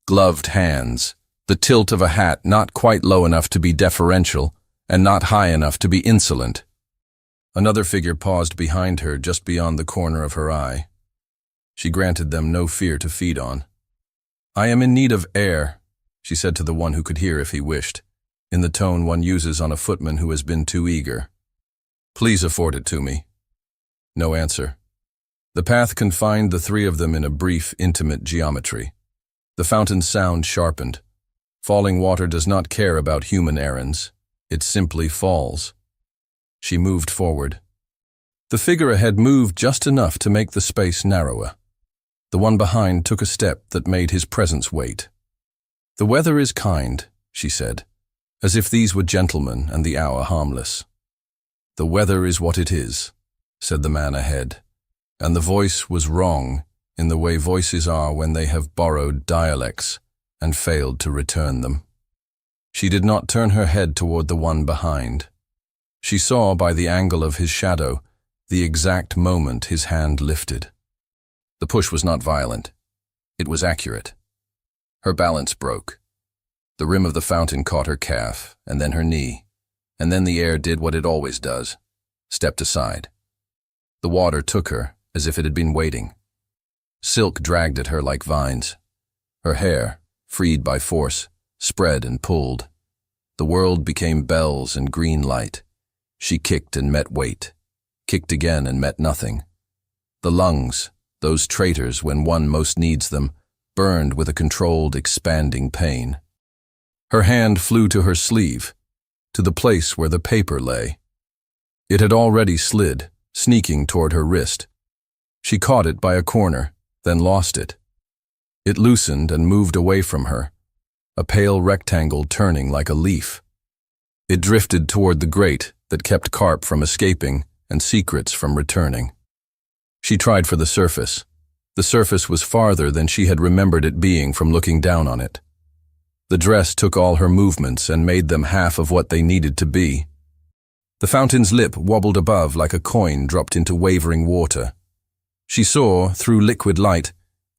Gloved hands, the tilt of a hat not quite low enough to be deferential and not high enough to be insolent. Another figure paused behind her just beyond the corner of her eye. She granted them no fear to feed on. "I am in need of air," she said to the one who could hear if he wished, in the tone one uses on a footman who has been too eager. "Please afford it to me." No answer. The path confined the 3 of them in a brief, intimate geometry. The fountain's sound sharpened. Falling water does not care about human errands. It simply falls. She moved forward. The figure ahead moved just enough to make the space narrower. The one behind took a step that made his presence wait. "The weather is kind," she said, as if these were gentlemen and the hour harmless. "The weather is what it is," said the man ahead, and the voice was wrong in the way voices are when they have borrowed dialects and failed to return them. She did not turn her head toward the one behind. She saw by the angle of his shadow the exact moment his hand lifted. The push was not violent. It was accurate. Her balance broke. The rim of the fountain caught her calf, and then her knee, and then the air did what it always does, stepped aside. The water took her as if it had been waiting. Silk dragged at her like vines. Her hair, freed by force, spread and pulled. The world became bells and green light. She kicked and met weight, kicked again and met nothing. The lungs, those traitors when one most needs them, burned with a controlled, expanding pain. Her hand flew to her sleeve, to the place where the paper lay. It had already slid, sneaking toward her wrist. She caught it by a corner, then lost it. It loosened and moved away from her, a pale rectangle turning like a leaf. It drifted toward the grate that kept carp from escaping and secrets from returning. She tried for the surface. The surface was farther than she had remembered it being from looking down on it. The dress took all her movements and made them half of what they needed to be. The fountain's lip wobbled above like a coin dropped into wavering water. She saw, through liquid light,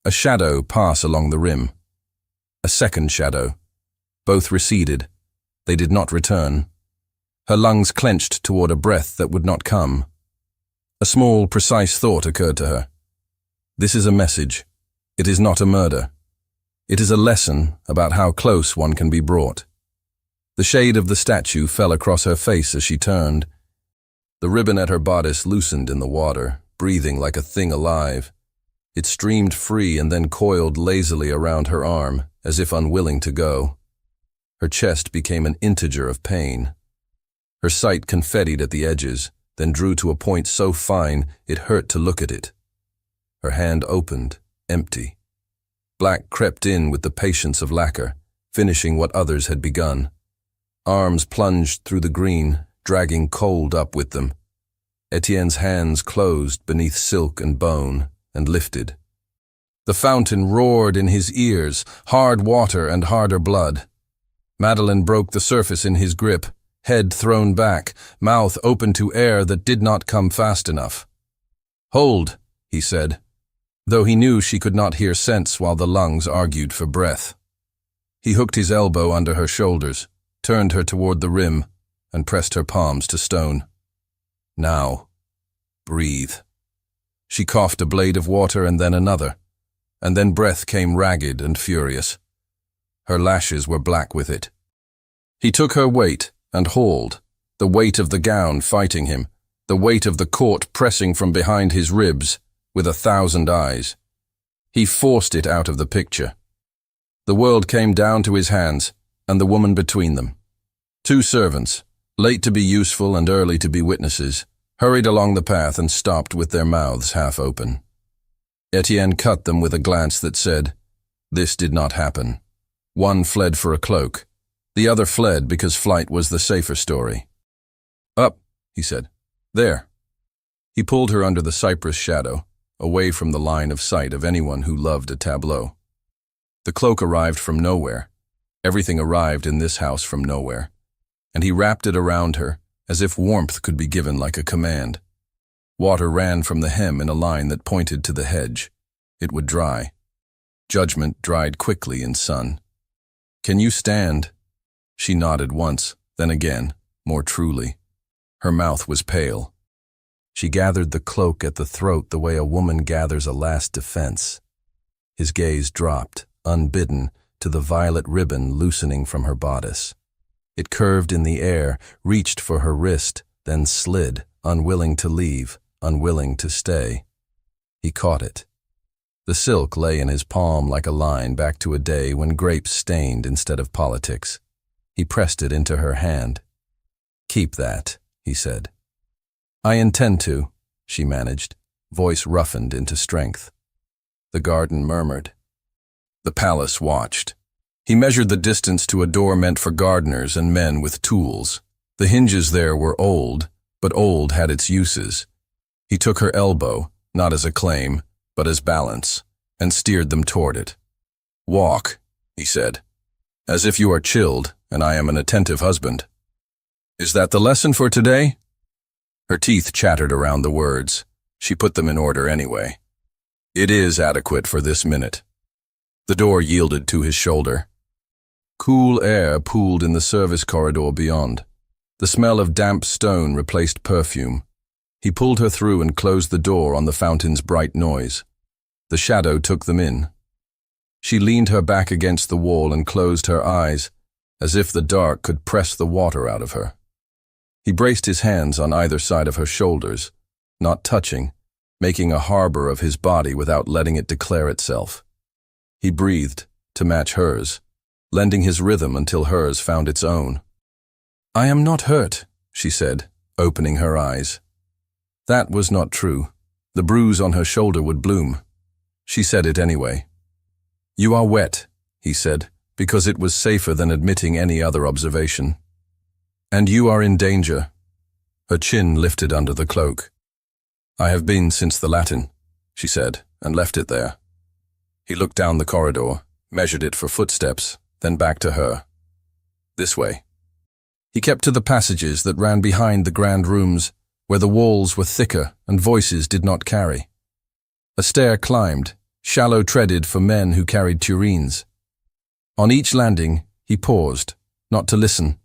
a shadow pass along the rim. A second shadow. Both receded. They did not return. Her lungs clenched toward a breath that would not come. A small, precise thought occurred to her. This is a message. It is not a murder. It is a lesson about how close one can be brought. The shade of the statue fell across her face as she turned. The ribbon at her bodice loosened in the water, breathing like a thing alive. It streamed free and then coiled lazily around her arm, as if unwilling to go. Her chest became an integer of pain. Her sight confettied at the edges, then drew to a point so fine it hurt to look at it. Her hand opened, empty. Black crept in with the patience of lacquer, finishing what others had begun. Arms plunged through the green, dragging cold up with them. Etienne's hands closed beneath silk and bone, and lifted. The fountain roared in his ears, hard water and harder blood. Meline broke the surface in his grip, head thrown back, mouth open to air that did not come fast enough. "Hold," he said, though he knew she could not hear sense while the lungs argued for breath. He hooked his elbow under her shoulders, turned her toward the rim, and pressed her palms to stone. "Now, breathe." She coughed a blade of water and then another, and then breath came ragged and furious. Her lashes were black with it. He took her weight and hauled, the weight of the gown fighting him, the weight of the court pressing from behind his ribs, with 1,000 eyes. He forced it out of the picture. The world came down to his hands, and the woman between them. 2 servants, late to be useful and early to be witnesses, hurried along the path and stopped with their mouths half open. Etienne cut them with a glance that said, "This did not happen." One fled for a cloak. The other fled because flight was the safer story. "Up," he said. "There." He pulled her under the cypress shadow, away from the line of sight of anyone who loved a tableau. The cloak arrived from nowhere. Everything arrived in this house from nowhere. And he wrapped it around her, as if warmth could be given like a command. Water ran from the hem in a line that pointed to the hedge. It would dry. Judgment dried quickly in sun. "Can you stand?" She nodded once, then again, more truly. Her mouth was pale. She gathered the cloak at the throat the way a woman gathers a last defense. His gaze dropped, unbidden, to the violet ribbon loosening from her bodice. It curved in the air, reached for her wrist, then slid, unwilling to leave, unwilling to stay. He caught it. The silk lay in his palm like a line back to a day when grapes stained instead of politics. He pressed it into her hand. "Keep that," he said. "I intend to," she managed, voice roughened into strength. The garden murmured. The palace watched. He measured the distance to a door meant for gardeners and men with tools. The hinges there were old, but old had its uses. He took her elbow, not as a claim, but as balance, and steered them toward it. "Walk," he said, "as if you are chilled, and I am an attentive husband. Is that the lesson for today?" Her teeth chattered around the words. She put them in order anyway. "It is adequate for this minute." The door yielded to his shoulder. Cool air pooled in the service corridor beyond. The smell of damp stone replaced perfume. He pulled her through and closed the door on the fountain's bright noise. The shadow took them in. She leaned her back against the wall and closed her eyes, as if the dark could press the water out of her. He braced his hands on either side of her shoulders, not touching, making a harbor of his body without letting it declare itself. He breathed, to match hers, lending his rhythm until hers found its own. "I am not hurt," she said, opening her eyes. That was not true. The bruise on her shoulder would bloom. she said it anyway. "You are wet," he said, because it was safer than admitting any other observation. "And you are in danger." Her chin lifted under the cloak. "I have been since the Latin," she said, and left it there. He looked down the corridor, measured it for footsteps, then back to her. "This way." He kept to the passages that ran behind the grand rooms, where the walls were thicker and voices did not carry. A stair climbed, shallow-treaded for men who carried turines. On each landing, he paused, not to listen.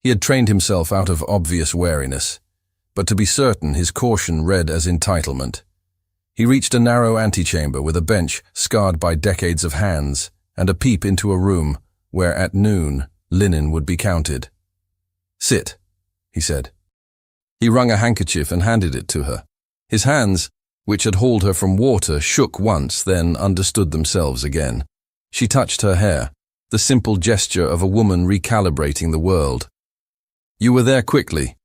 He had trained himself out of obvious wariness, but to be certain his caution read as entitlement. He reached a narrow antechamber with a bench scarred by decades of hands and a peep into a room where at noon linen would be counted. "Sit," he said. He wrung a handkerchief and handed it to her. His hands, which had hauled her from water, shook once, then understood themselves again. She touched her hair, the simple gesture of a woman recalibrating the world. "You were there quickly."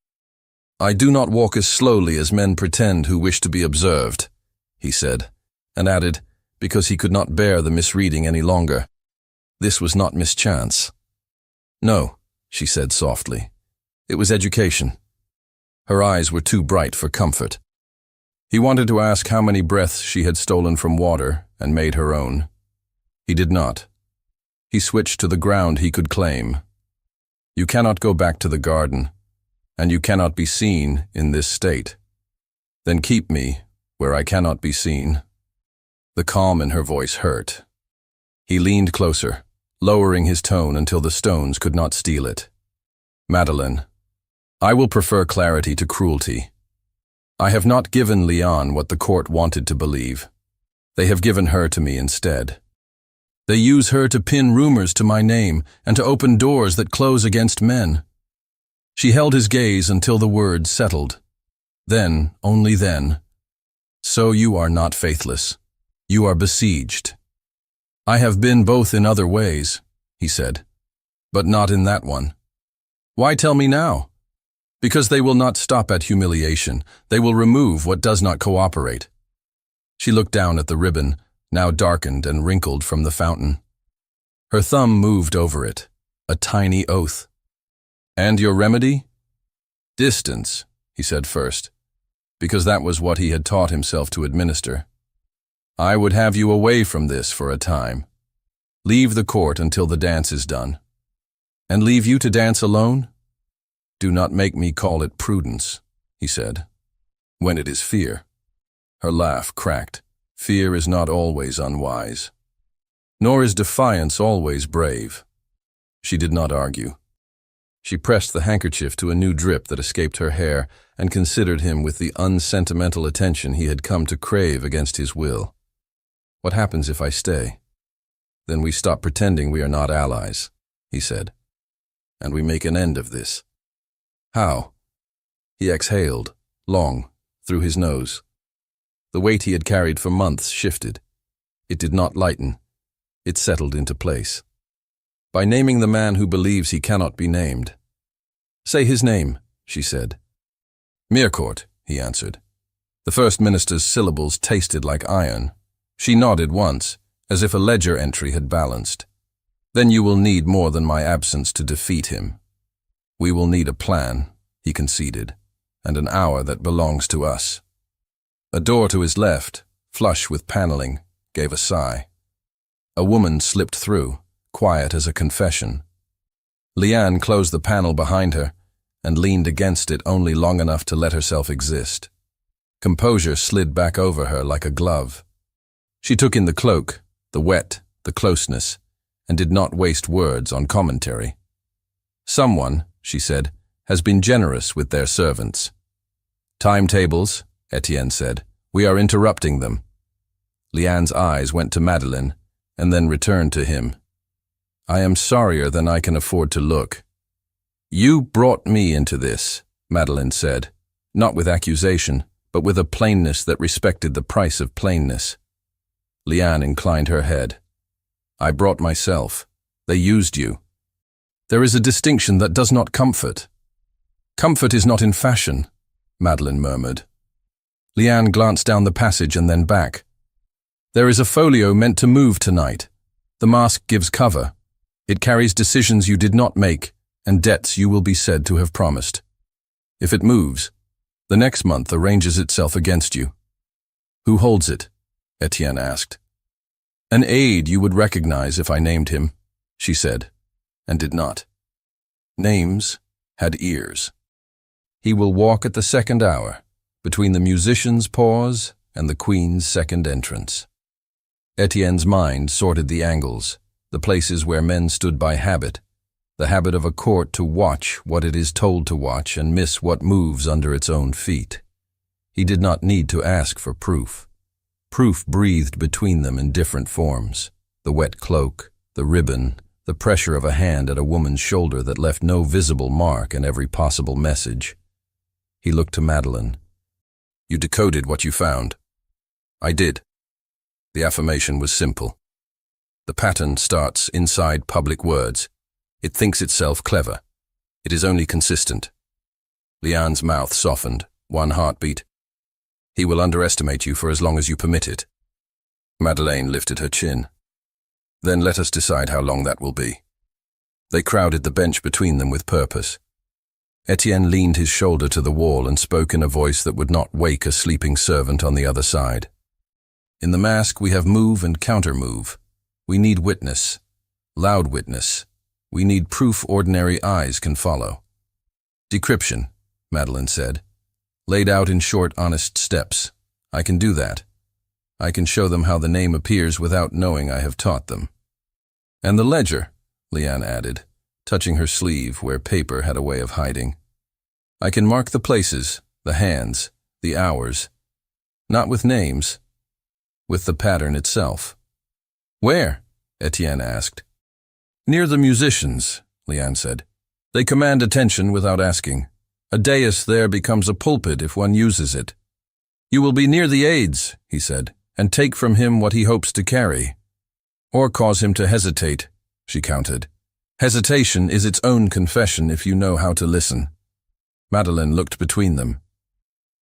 "I do not walk as slowly as men pretend who wish to be observed," he said, and added, because he could not bear the misreading any longer, "This was not mischance." "No," she said softly. "It was education." Her eyes were too bright for comfort. He wanted to ask how many breaths she had stolen from water and made her own. He did not. He switched to the ground he could claim. "You cannot go back to the garden, and you cannot be seen in this state. Then keep me where I cannot be seen." The calm in her voice hurt. He leaned closer, lowering his tone until the stones could not steal it. "Madeline, I will prefer clarity to cruelty. I have not given Leon what the court wanted to believe. They have given her to me instead. They use her to pin rumors to my name and to open doors that close against men." She held his gaze until the words settled. Then, only then, "So you are not faithless. You are besieged." "I have been both in other ways," he said, "but not in that one." "Why tell me now?" "Because they will not stop at humiliation. They will remove what does not cooperate." She looked down at the ribbon, now darkened and wrinkled from the fountain. Her thumb moved over it, a tiny oath. "And your remedy?" "Distance," he said first, because that was what he had taught himself to administer. "I would have you away from this for a time. Leave the court until the dance is done." "And leave you to dance alone?" "Do not make me call it prudence," he said, "when it is fear." Her laugh cracked. "Fear is not always unwise. Nor is defiance always brave." She did not argue. She pressed the handkerchief to a new drip that escaped her hair and considered him with the unsentimental attention he had come to crave against his will. "What happens if I stay?" "Then we stop pretending we are not allies," he said, "and we make an end of this." "How?" He exhaled, long, through his nose. The weight he had carried for months shifted. It did not lighten. It settled into place. "By naming the man who believes he cannot be named." "Say his name," she said. "Meercourt," he answered. The First Minister's syllables tasted like iron. She nodded once, as if a ledger entry had balanced. "Then you will need more than my absence to defeat him. We will need a plan," he conceded, "and an hour that belongs to us." A door to his left, flush with paneling, gave a sigh. A woman slipped through, quiet as a confession. Leanne closed the panel behind her and leaned against it only long enough to let herself exist. Composure slid back over her like a glove. She took in the cloak, the wet, the closeness, and did not waste words on commentary. "Someone," she said, "has been generous with their servants." "Timetables," Etienne said. "We are interrupting them." Leanne's eyes went to Madeline, and then returned to him. "I am sorrier than I can afford to look." "You brought me into this," Madeline said, not with accusation, but with a plainness that respected the price of plainness. Leanne inclined her head. "I brought myself. They used you." "There is a distinction that does not comfort." "Comfort is not in fashion," Madeline murmured. Leanne glanced down the passage and then back. There is a folio meant to move tonight. The mask gives cover. It carries decisions you did not make and debts you will be said to have promised. If it moves, the next month arranges itself against you. Who holds it? Etienne asked. An aide you would recognize if I named him, she said, and did not. Names had ears. He will walk at the second hour, between the musician's pause and the queen's second entrance. Etienne's mind sorted the angles, the places where men stood by habit, the habit of a court to watch what it is told to watch and miss what moves under its own feet. He did not need to ask for proof. Proof breathed between them in different forms, the wet cloak, the ribbon, the pressure of a hand at a woman's shoulder that left no visible mark and every possible message. He looked to Meline. You decoded what you found. I did. The affirmation was simple. The pattern starts inside public words. It thinks itself clever. It is only consistent. Liane's mouth softened, one heartbeat. He will underestimate you for as long as you permit it. Madeleine lifted her chin. Then let us decide how long that will be. They crowded the bench between them with purpose. Etienne leaned his shoulder to the wall and spoke in a voice that would not wake a sleeping servant on the other side. In the mask we have move and counter-move. We need witness, loud witness. We need proof ordinary eyes can follow. Decryption, Meline said, laid out in short, honest steps. I can do that. I can show them how the name appears without knowing I have taught them. And the ledger, Liane added, touching her sleeve where paper had a way of hiding. I can mark the places, the hands, the hours. Not with names, with the pattern itself. Where? Etienne asked. Near the musicians, Liane said. They command attention without asking. A dais there becomes a pulpit if one uses it. You will be near the aides, he said, and take from him what he hopes to carry. Or cause him to hesitate, she countered. Hesitation is its own confession if you know how to listen. Meline looked between them.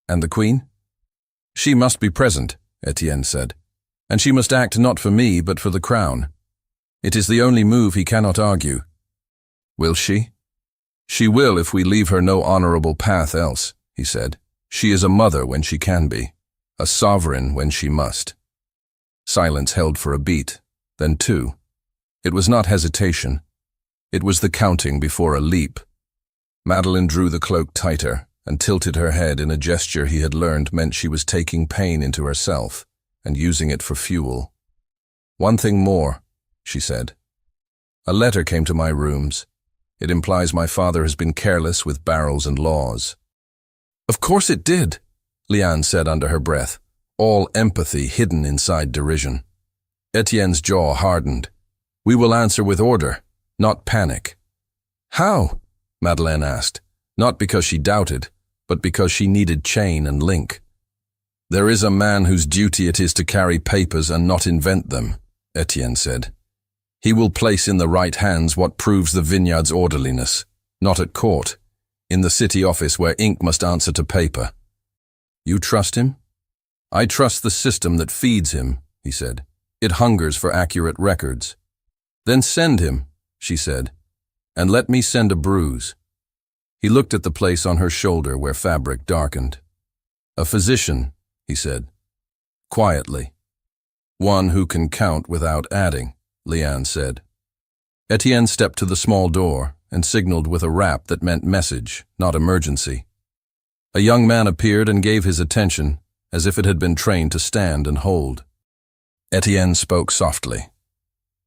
And the queen? She must be present, Etienne said. And she must act not for me, but for the crown. It is the only move he cannot argue. Will she? She will if we leave her no honorable path else, he said. She is a mother when she can be, a sovereign when she must. Silence held for a beat, then two. It was not hesitation. It was the counting before a leap. Meline drew the cloak tighter and tilted her head in a gesture he had learned meant she was taking pain into herself and using it for fuel. One thing more, she said. A letter came to my rooms. It implies my father has been careless with barrels and laws. Of course it did, Liane said under her breath, all empathy hidden inside derision. Etienne's jaw hardened. We will answer with order, not panic. How? Meline asked, not because she doubted, but because she needed chain and link. There is a man whose duty it is to carry papers and not invent them, Etienne said. He will place in the right hands what proves the vineyard's orderliness, not at court, in the city office where ink must answer to paper. You trust him? I trust the system that feeds him, he said. It hungers for accurate records. Then send him, she said, and let me send a bruise. He looked at the place on her shoulder where fabric darkened. A physician, he said, quietly. One who can count without adding, Liane said. Etienne stepped to the small door and signaled with a rap that meant message, not emergency. A young man appeared and gave his attention, as if it had been trained to stand and hold. Etienne spoke softly.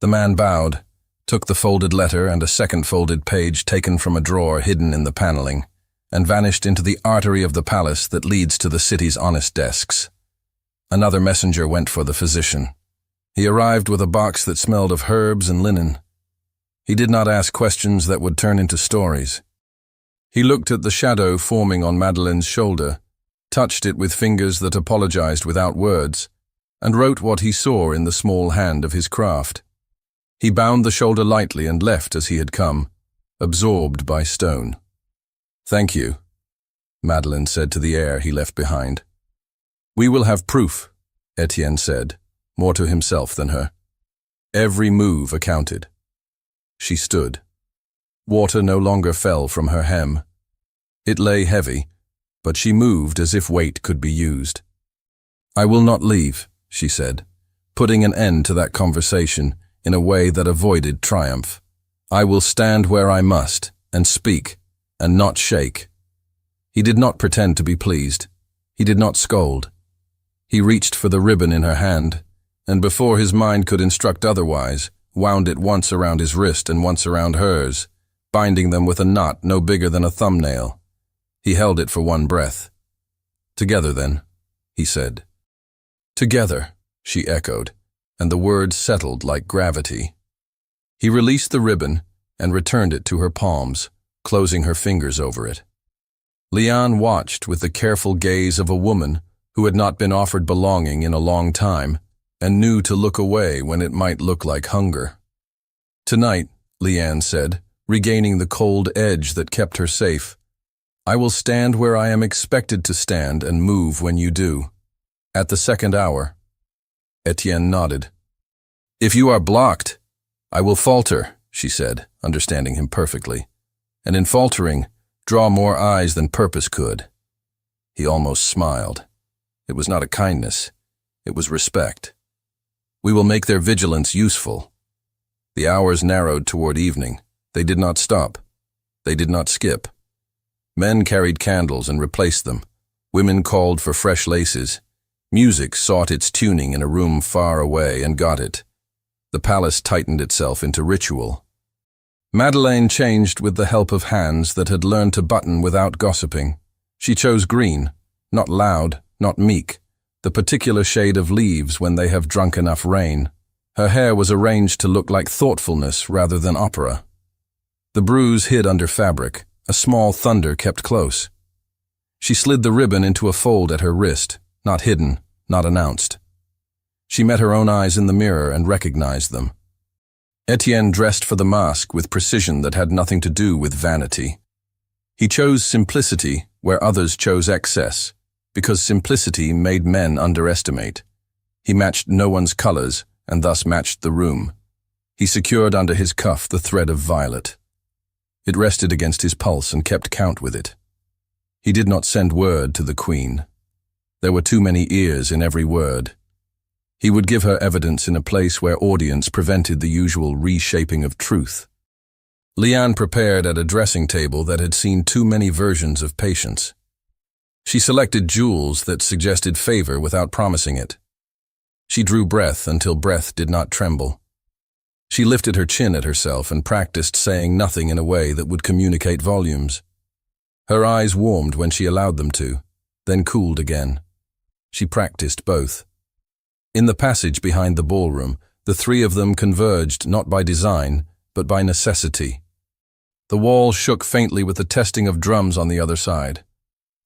The man bowed, took the folded letter and a second folded page taken from a drawer hidden in the paneling, and vanished into the artery of the palace that leads to the city's honest desks. Another messenger went for the physician. He arrived with a box that smelled of herbs and linen. He did not ask questions that would turn into stories. He looked at the shadow forming on Madeline's shoulder, touched it with fingers that apologized without words, and wrote what he saw in the small hand of his craft. He bound the shoulder lightly and left as he had come, absorbed by stone. Thank you, Meline said to the heir he left behind. We will have proof, Etienne said, more to himself than her. Every move accounted. She stood. Water no longer fell from her hem. It lay heavy, but she moved as if weight could be used. "I will not leave," she said, putting an end to that conversation in a way that avoided triumph. "I will stand where I must, and speak, and not shake." He did not pretend to be pleased. He did not scold. He reached for the ribbon in her hand, and before his mind could instruct otherwise, wound it once around his wrist and once around hers, binding them with a knot no bigger than a thumbnail. He held it for one breath. "Together, then," he said. "Together," she echoed, and the words settled like gravity. He released the ribbon and returned it to her palms, closing her fingers over it. Leanne watched with the careful gaze of a woman who had not been offered belonging in a long time and knew to look away when it might look like hunger. "Tonight," Leanne said, regaining the cold edge that kept her safe, "I will stand where I am expected to stand and move when you do. At the second hour." Etienne nodded. "If you are blocked, I will falter," she said, understanding him perfectly, "and in faltering, draw more eyes than purpose could." He almost smiled. It was not a kindness, it was respect. "We will make their vigilance useful." The hours narrowed toward evening. They did not stop. They did not skip. Men carried candles and replaced them. Women called for fresh laces. Music sought its tuning in a room far away and got it. The palace tightened itself into ritual. Madeleine changed with the help of hands that had learned to button without gossiping. She chose green, not loud, not meek, the particular shade of leaves when they have drunk enough rain. Her hair was arranged to look like thoughtfulness rather than opera. The bruise hid under fabric. A small thunder kept close. She slid the ribbon into a fold at her wrist, not hidden, not announced. She met her own eyes in the mirror and recognized them. Etienne dressed for the masque with precision that had nothing to do with vanity. He chose simplicity where others chose excess, because simplicity made men underestimate. He matched no one's colors and thus matched the room. He secured under his cuff the thread of violet. It rested against his pulse and kept count with it. He did not send word to the queen. There were too many ears in every word. He would give her evidence in a place where audience prevented the usual reshaping of truth. Leanne prepared at a dressing table that had seen too many versions of patience. She selected jewels that suggested favor without promising it. She drew breath until breath did not tremble. She lifted her chin at herself and practiced saying nothing in a way that would communicate volumes. Her eyes warmed when she allowed them to, then cooled again. She practiced both. In the passage behind the ballroom, the three of them converged not by design, but by necessity. The wall shook faintly with the testing of drums on the other side.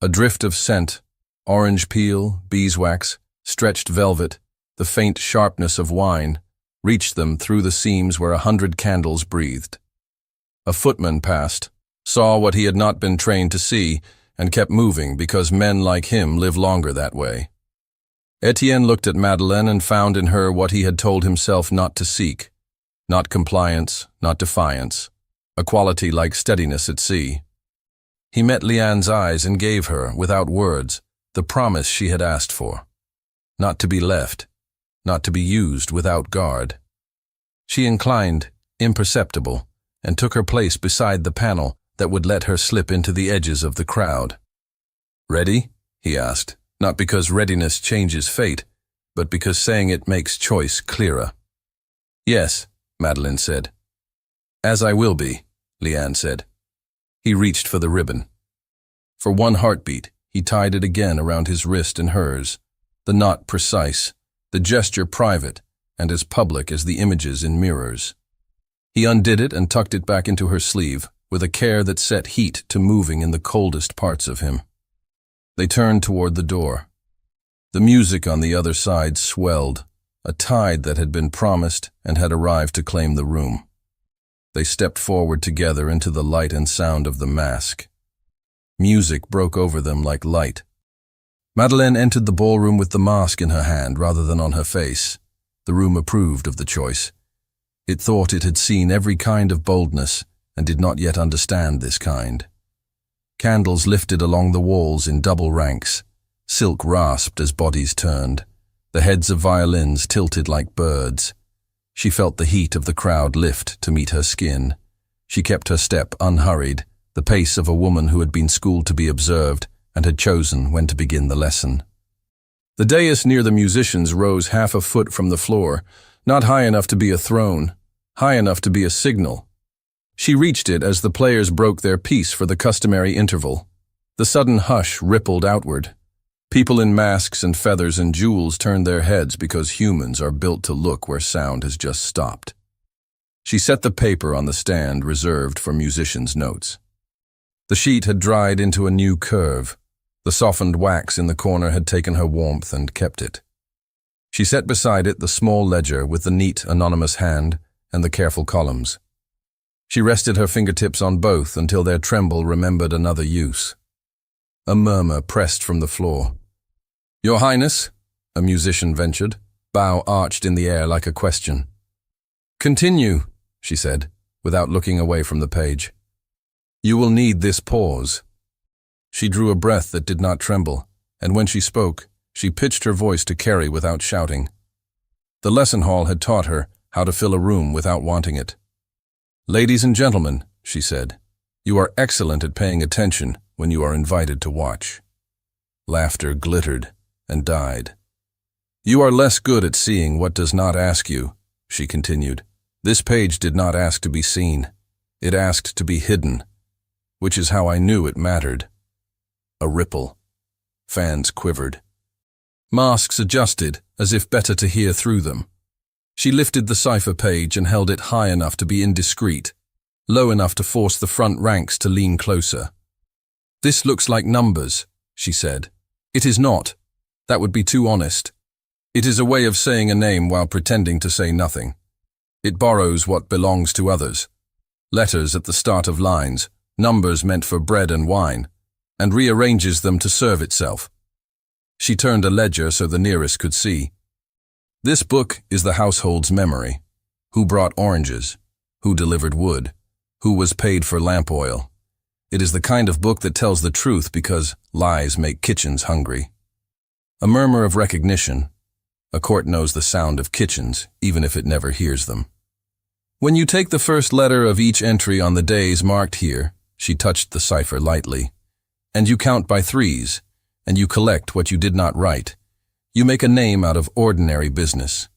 A drift of scent, orange peel, beeswax, stretched velvet, the faint sharpness of wine, reached them through the seams where 100 candles breathed. A footman passed, saw what he had not been trained to see, and kept moving because men like him live longer that way. Etienne looked at Madeleine and found in her what he had told himself not to seek. Not compliance, not defiance. A quality like steadiness at sea. He met Leanne's eyes and gave her, without words, the promise she had asked for. Not to be left. Not to be used without guard. She inclined, imperceptible, and took her place beside the panel that would let her slip into the edges of the crowd. "Ready?" he asked, not because readiness changes fate, but because saying it makes choice clearer. "Yes," Madeleine said. "As I will be," Leanne said. He reached for the ribbon. For one heartbeat, he tied it again around his wrist and hers, the knot precise, the gesture private and as public as the images in mirrors. He undid it and tucked it back into her sleeve, with a care that set heat to moving in the coldest parts of him. They turned toward the door. The music on the other side swelled, a tide that had been promised and had arrived to claim the room. They stepped forward together into the light and sound of the masque. Music broke over them like light. Madeleine entered the ballroom with the mask in her hand rather than on her face. The room approved of the choice. It thought it had seen every kind of boldness and did not yet understand this kind. Candles lifted along the walls in double ranks. Silk rasped as bodies turned. The heads of violins tilted like birds. She felt the heat of the crowd lift to meet her skin. She kept her step unhurried, the pace of a woman who had been schooled to be observed and had chosen when to begin the lesson. The dais near the musicians rose half a foot from the floor, not high enough to be a throne, high enough to be a signal. She reached it as the players broke their piece for the customary interval. The sudden hush rippled outward. People in masks and feathers and jewels turned their heads because humans are built to look where sound has just stopped. She set the paper on the stand reserved for musicians' notes. The sheet had dried into a new curve. The softened wax in the corner had taken her warmth and kept it. She set beside it the small ledger with the neat, anonymous hand and the careful columns. She rested her fingertips on both until their tremble remembered another use. A murmur pressed from the floor. "Your Highness," a musician ventured, bow arched in the air like a question. "Continue," she said, without looking away from the page. "You will need this pause." She drew a breath that did not tremble, and when she spoke, she pitched her voice to carry without shouting. The lesson hall had taught her how to fill a room without wanting it. "Ladies and gentlemen," she said, "you are excellent at paying attention when you are invited to watch." Laughter glittered and died. "You are less good at seeing what does not ask you," she continued. "This page did not ask to be seen. It asked to be hidden, which is how I knew it mattered." A ripple. Fans quivered. Masks adjusted, as if better to hear through them. She lifted the cipher page and held it high enough to be indiscreet, low enough to force the front ranks to lean closer. "This looks like numbers," she said. "It is not. That would be too honest. It is a way of saying a name while pretending to say nothing. It borrows what belongs to others. Letters at the start of lines, numbers meant for bread and wine, and rearranges them to serve itself." She turned a ledger so the nearest could see. "This book is the household's memory. Who brought oranges? Who delivered wood? Who was paid for lamp oil? It is the kind of book that tells the truth because lies make kitchens hungry." A murmur of recognition. A court knows the sound of kitchens, even if it never hears them. "When you take the first letter of each entry on the days marked here," she touched the cipher lightly, "and you count by threes, and you collect what you did not write, you make a name out of ordinary business.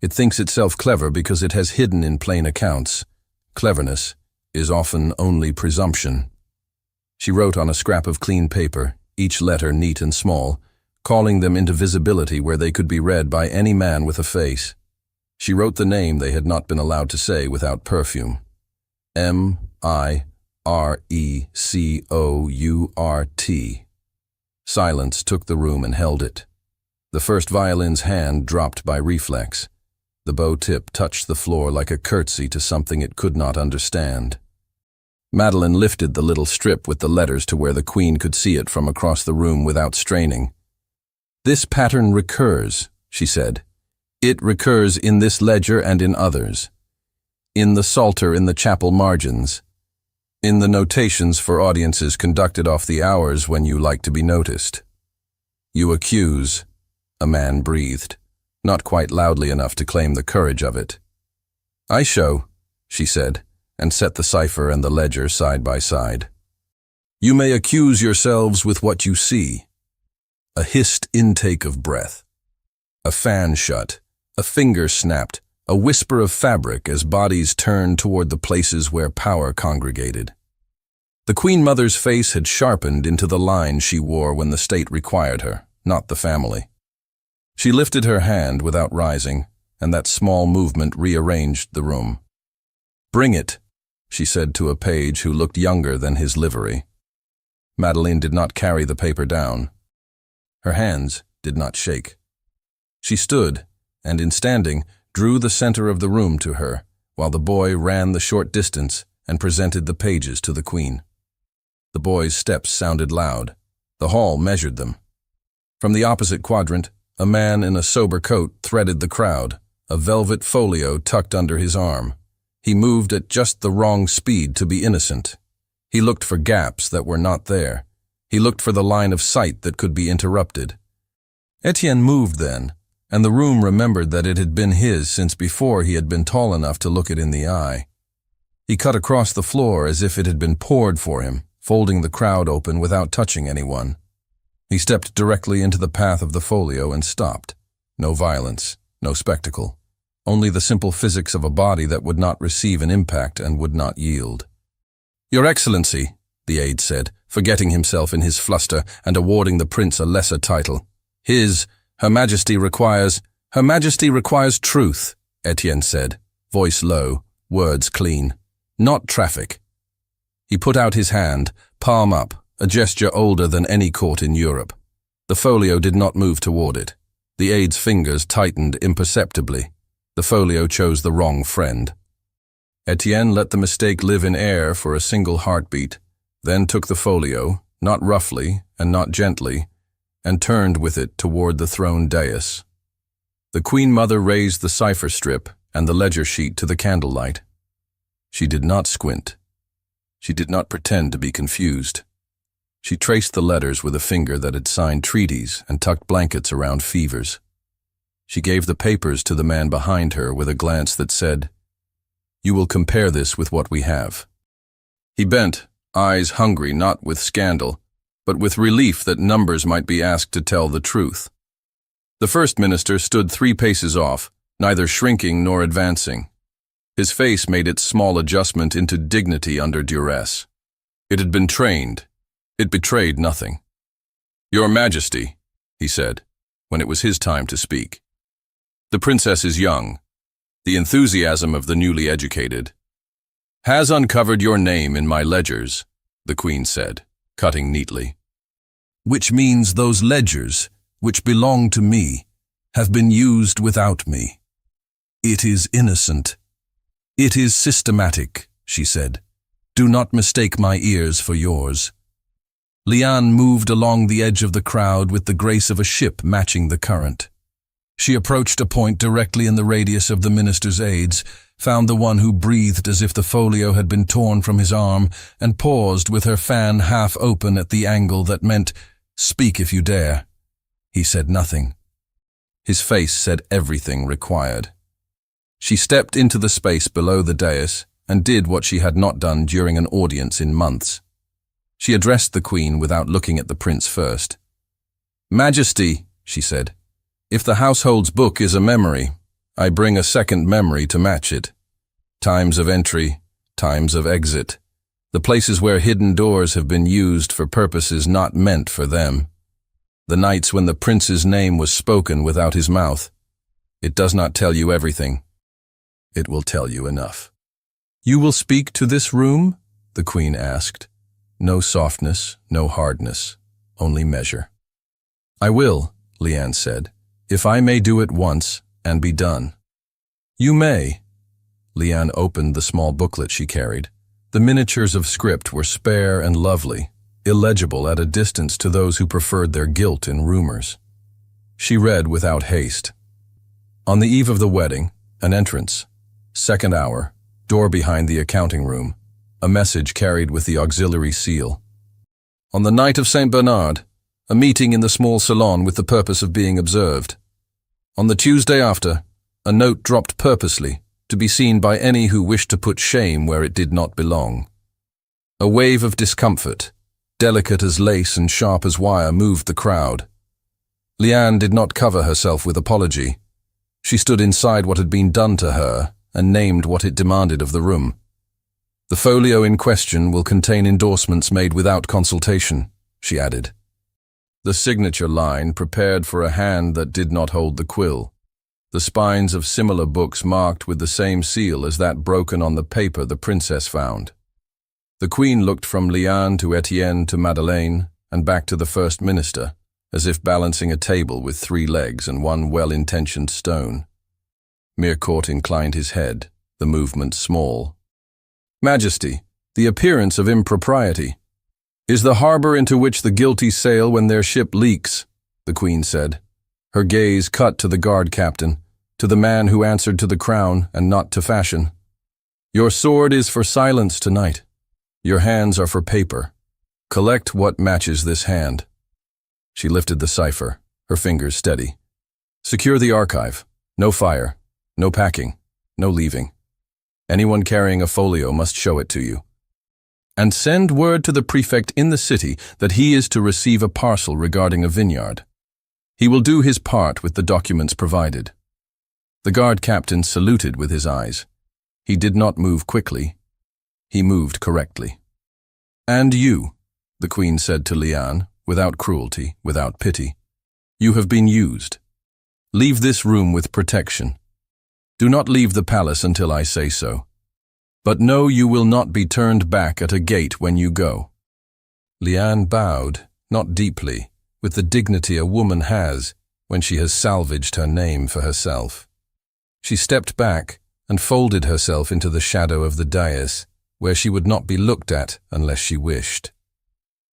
It thinks itself clever because it has hidden in plain accounts. Cleverness is often only presumption." She wrote on a scrap of clean paper, each letter neat and small, calling them into visibility where they could be read by any man with a face. She wrote the name they had not been allowed to say without perfume. Mirecourt. Silence took the room and held it. The first violin's hand dropped by reflex. The bow tip touched the floor like a curtsy to something it could not understand. Meline lifted the little strip with the letters to where the queen could see it from across the room without straining. "This pattern recurs," she said. "It recurs in this ledger and in others. In the psalter in the chapel margins. In the notations for audiences conducted off the hours when you like to be noticed. You accuse," a man breathed, not quite loudly enough to claim the courage of it. "I show," she said, and set the cipher and the ledger side by side. "You may accuse yourselves with what you see. A hissed intake of breath. A fan shut, a finger snapped, a whisper of fabric as bodies turned toward the places where power congregated. The Queen Mother's face had sharpened into the line she wore when the state required her, not the family. She lifted her hand without rising, and that small movement rearranged the room. "Bring it," she said to a page who looked younger than his livery. Meline did not carry the paper down. Her hands did not shake. She stood, and in standing, drew the center of the room to her, while the boy ran the short distance and presented the pages to the queen. The boy's steps sounded loud. The hall measured them. From the opposite quadrant, A man in a sober coat threaded the crowd, a velvet folio tucked under his arm. He moved at just the wrong speed to be innocent. He looked for gaps that were not there. He looked for the line of sight that could be interrupted. Etienne moved then, and the room remembered that it had been his since before he had been tall enough to look it in the eye. He cut across the floor as if it had been poured for him, folding the crowd open without touching anyone. He stepped directly into the path of the folio and stopped. No violence, no spectacle. Only the simple physics of a body that would not receive an impact and would not yield. "Your Excellency," the aide said, forgetting himself in his fluster and awarding the prince a lesser title. Her Majesty requires truth," Etienne said, voice low, words clean. "Not traffic." He put out his hand, palm up, a gesture older than any court in Europe. The folio did not move toward it. The aide's fingers tightened imperceptibly. The folio chose the wrong friend. Etienne let the mistake live in air for a single heartbeat, then took the folio, not roughly and not gently, and turned with it toward the throne dais. The Queen Mother raised the cipher strip and the ledger sheet to the candlelight. She did not squint. She did not pretend to be confused. She traced the letters with a finger that had signed treaties and tucked blankets around fevers. She gave the papers to the man behind her with a glance that said, "You will compare this with what we have." He bent, eyes hungry not with scandal, but with relief that numbers might be asked to tell the truth. The First Minister stood 3 paces off, neither shrinking nor advancing. His face made its small adjustment into dignity under duress. It had been trained. It betrayed nothing. "Your Majesty," he said, when it was his time to speak. "The princess is young. The enthusiasm of the newly educated has uncovered your name in my ledgers," the Queen said, cutting neatly. "Which means those ledgers, which belong to me, have been used without me. It is innocent. It is systematic," she said. "Do not mistake my ears for yours." Liane moved along the edge of the crowd with the grace of a ship matching the current. She approached a point directly in the radius of the minister's aides, found the one who breathed as if the folio had been torn from his arm, and paused with her fan half open at the angle that meant, "Speak if you dare." He said nothing. His face said everything required. She stepped into the space below the dais and did what she had not done during an audience in months. She addressed the Queen without looking at the prince first. "Majesty," she said, "if the household's book is a memory, I bring a second memory to match it. Times of entry, times of exit, the places where hidden doors have been used for purposes not meant for them. The nights when the prince's name was spoken without his mouth. It does not tell you everything. It will tell you enough." "You will speak to this room?" the Queen asked. No softness, no hardness, only measure. "I will," Liane said, "if I may do it once and be done." "You may." Liane opened the small booklet she carried. The miniatures of script were spare and lovely, illegible at a distance to those who preferred their guilt in rumors. She read without haste. On the eve of the wedding, an entrance. Second hour, door behind the accounting room. A message carried with the auxiliary seal. On the night of St. Bernard, a meeting in the small salon with the purpose of being observed. On the Tuesday after, a note dropped purposely, to be seen by any who wished to put shame where it did not belong. A wave of discomfort, delicate as lace and sharp as wire, moved the crowd. Liane did not cover herself with apology. She stood inside what had been done to her and named what it demanded of the room. "The folio in question will contain endorsements made without consultation," she added. The signature line prepared for a hand that did not hold the quill. The spines of similar books marked with the same seal as that broken on the paper the princess found. The Queen looked from Liane to Etienne to Madeleine and back to the First Minister, as if balancing a table with 3 legs and one well-intentioned stone. Mirecourt inclined his head, the movement small. "Majesty, the appearance of impropriety is the harbor into which the guilty sail when their ship leaks," the Queen said. Her gaze cut to the guard captain, to the man who answered to the crown and not to fashion. Your sword is for silence tonight. Your hands are for paper. Collect what matches this hand. She lifted the cipher, her fingers steady. Secure the archive. No fire, no packing, no leaving. Anyone carrying a folio must show it to you. And send word to the prefect in the city that he is to receive a parcel regarding a vineyard. He will do his part with the documents provided. The guard captain saluted with his eyes. He did not move quickly. He moved correctly. And you, the queen said to Liane, without cruelty, without pity, you have been used. Leave this room with protection. Do not leave the palace until I say so. But know you will not be turned back at a gate when you go. Liane bowed, not deeply, with the dignity a woman has when she has salvaged her name for herself. She stepped back and folded herself into the shadow of the dais, where she would not be looked at unless she wished.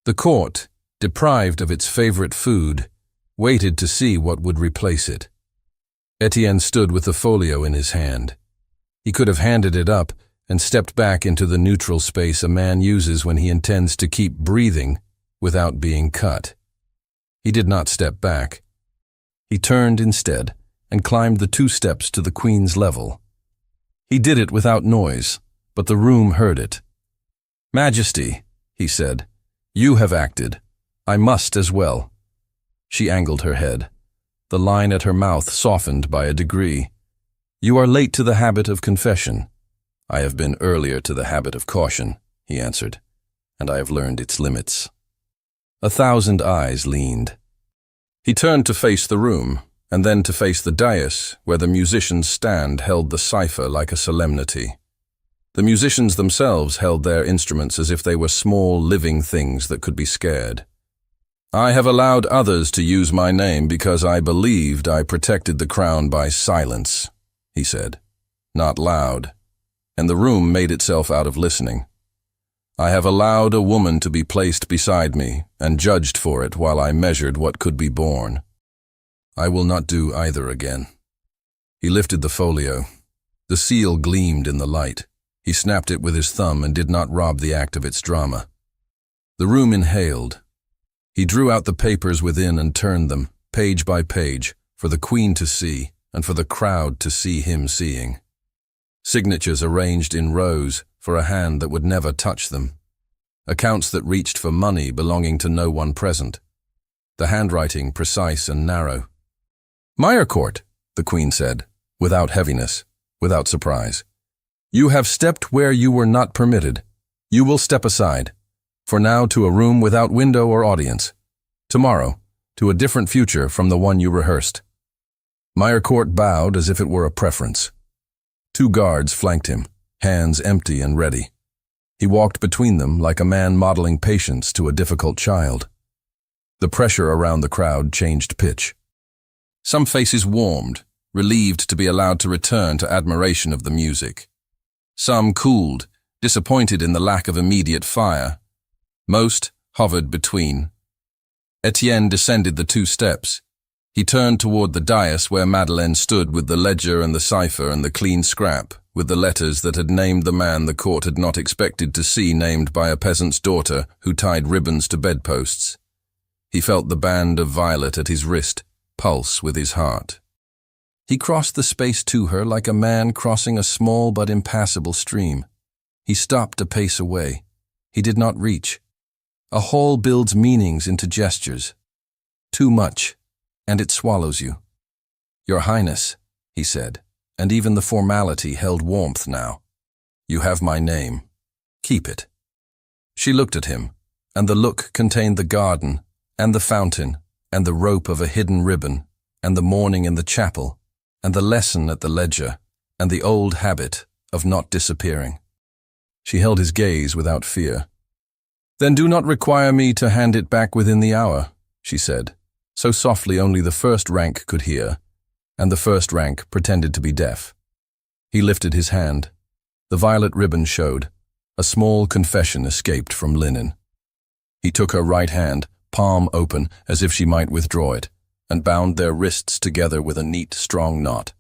The court, deprived of its favorite food, waited to see what would replace it. Etienne stood with the folio in his hand. He could have handed it up and stepped back into the neutral space a man uses when he intends to keep breathing without being cut. He did not step back. He turned instead and climbed the 2 steps to the queen's level. He did it without noise, but the room heard it. "Majesty," he said, "you have acted. I must as well." She angled her head. The line at her mouth softened by a degree. "You are late to the habit of confession." "I have been earlier to the habit of caution," he answered, "and I have learned its limits." 1,000 eyes leaned. He turned to face the room, and then to face the dais, where the musicians' stand held the cipher like a solemnity. The musicians themselves held their instruments as if they were small living things that could be scared. "I have allowed others to use my name because I believed I protected the crown by silence," he said, not loud, and the room made itself out of listening. "I have allowed a woman to be placed beside me and judged for it while I measured what could be borne. I will not do either again." He lifted the folio. The seal gleamed in the light. He snapped it with his thumb and did not rob the act of its drama. The room inhaled. He drew out the papers within and turned them, page by page, for the queen to see and for the crowd to see him seeing. Signatures arranged in rows for a hand that would never touch them. Accounts that reached for money belonging to no one present. The handwriting precise and narrow. "Meyercourt," the queen said, without heaviness, without surprise. "You have stepped where you were not permitted. You will step aside. For now to a room without window or audience. Tomorrow, to a different future from the one you rehearsed." Meyercourt bowed as if it were a preference. 2 guards flanked him, hands empty and ready. He walked between them like a man modeling patience to a difficult child. The pressure around the crowd changed pitch. Some faces warmed, relieved to be allowed to return to admiration of the music. Some cooled, disappointed in the lack of immediate fire. Most hovered between. Etienne descended the 2 steps. He turned toward the dais where Madeleine stood with the ledger and the cipher and the clean scrap, with the letters that had named the man the court had not expected to see named by a peasant's daughter who tied ribbons to bedposts. He felt the band of violet at his wrist pulse with his heart. He crossed the space to her like a man crossing a small but impassable stream. He stopped a pace away. He did not reach. A hall builds meanings into gestures. Too much, and it swallows you. "Your Highness," he said, and even the formality held warmth now. "You have my name. Keep it." She looked at him, and the look contained the garden, and the fountain, and the rope of a hidden ribbon, and the morning in the chapel, and the lesson at the ledger, and the old habit of not disappearing. She held his gaze without fear. "Then do not require me to hand it back within the hour," she said, so softly only the first rank could hear, and the first rank pretended to be deaf. He lifted his hand. The violet ribbon showed. A small confession escaped from linen. He took her right hand, palm open, as if she might withdraw it, and bound their wrists together with a neat, strong knot.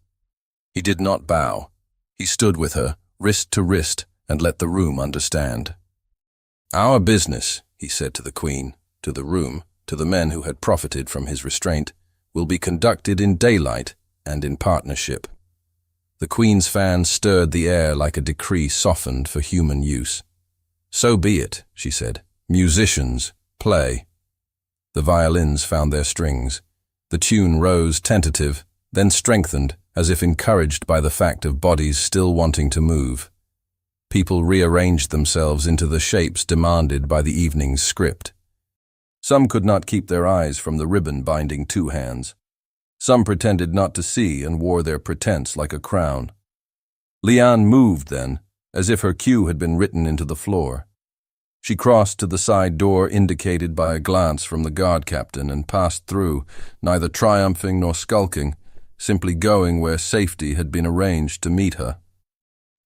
He did not bow. He stood with her, wrist to wrist, and let the room understand. "Our business," he said to the Queen, to the room, to the men who had profited from his restraint, "will be conducted in daylight and in partnership." The Queen's fan stirred the air like a decree softened for human use. "So be it," she said. "Musicians, play." The violins found their strings. The tune rose tentative, then strengthened, as if encouraged by the fact of bodies still wanting to move. People rearranged themselves into the shapes demanded by the evening's script. Some could not keep their eyes from the ribbon binding two hands. Some pretended not to see and wore their pretense like a crown. Leanne moved then, as if her cue had been written into the floor. She crossed to the side door indicated by a glance from the guard captain and passed through, neither triumphing nor skulking, simply going where safety had been arranged to meet her.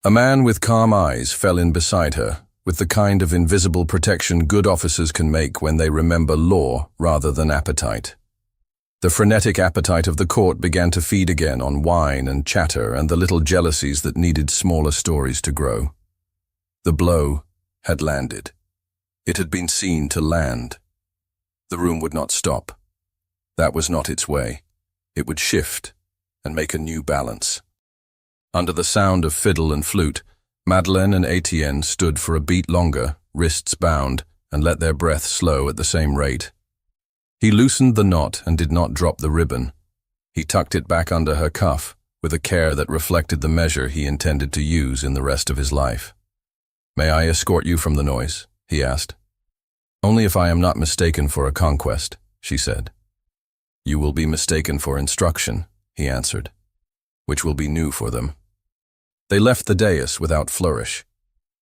A man with calm eyes fell in beside her, with the kind of invisible protection good officers can make when they remember law rather than appetite. The frenetic appetite of the court began to feed again on wine and chatter and the little jealousies that needed smaller stories to grow. The blow had landed. It had been seen to land. The room would not stop. That was not its way. It would shift and make a new balance. Under the sound of fiddle and flute, Madeleine and Etienne stood for a beat longer, wrists bound, and let their breath slow at the same rate. He loosened the knot and did not drop the ribbon. He tucked it back under her cuff, with a care that reflected the measure he intended to use in the rest of his life. "May I escort you from the noise?" he asked. "Only if I am not mistaken for a conquest," she said. "You will be mistaken for instruction," he answered, "which will be new for them." They left the dais without flourish.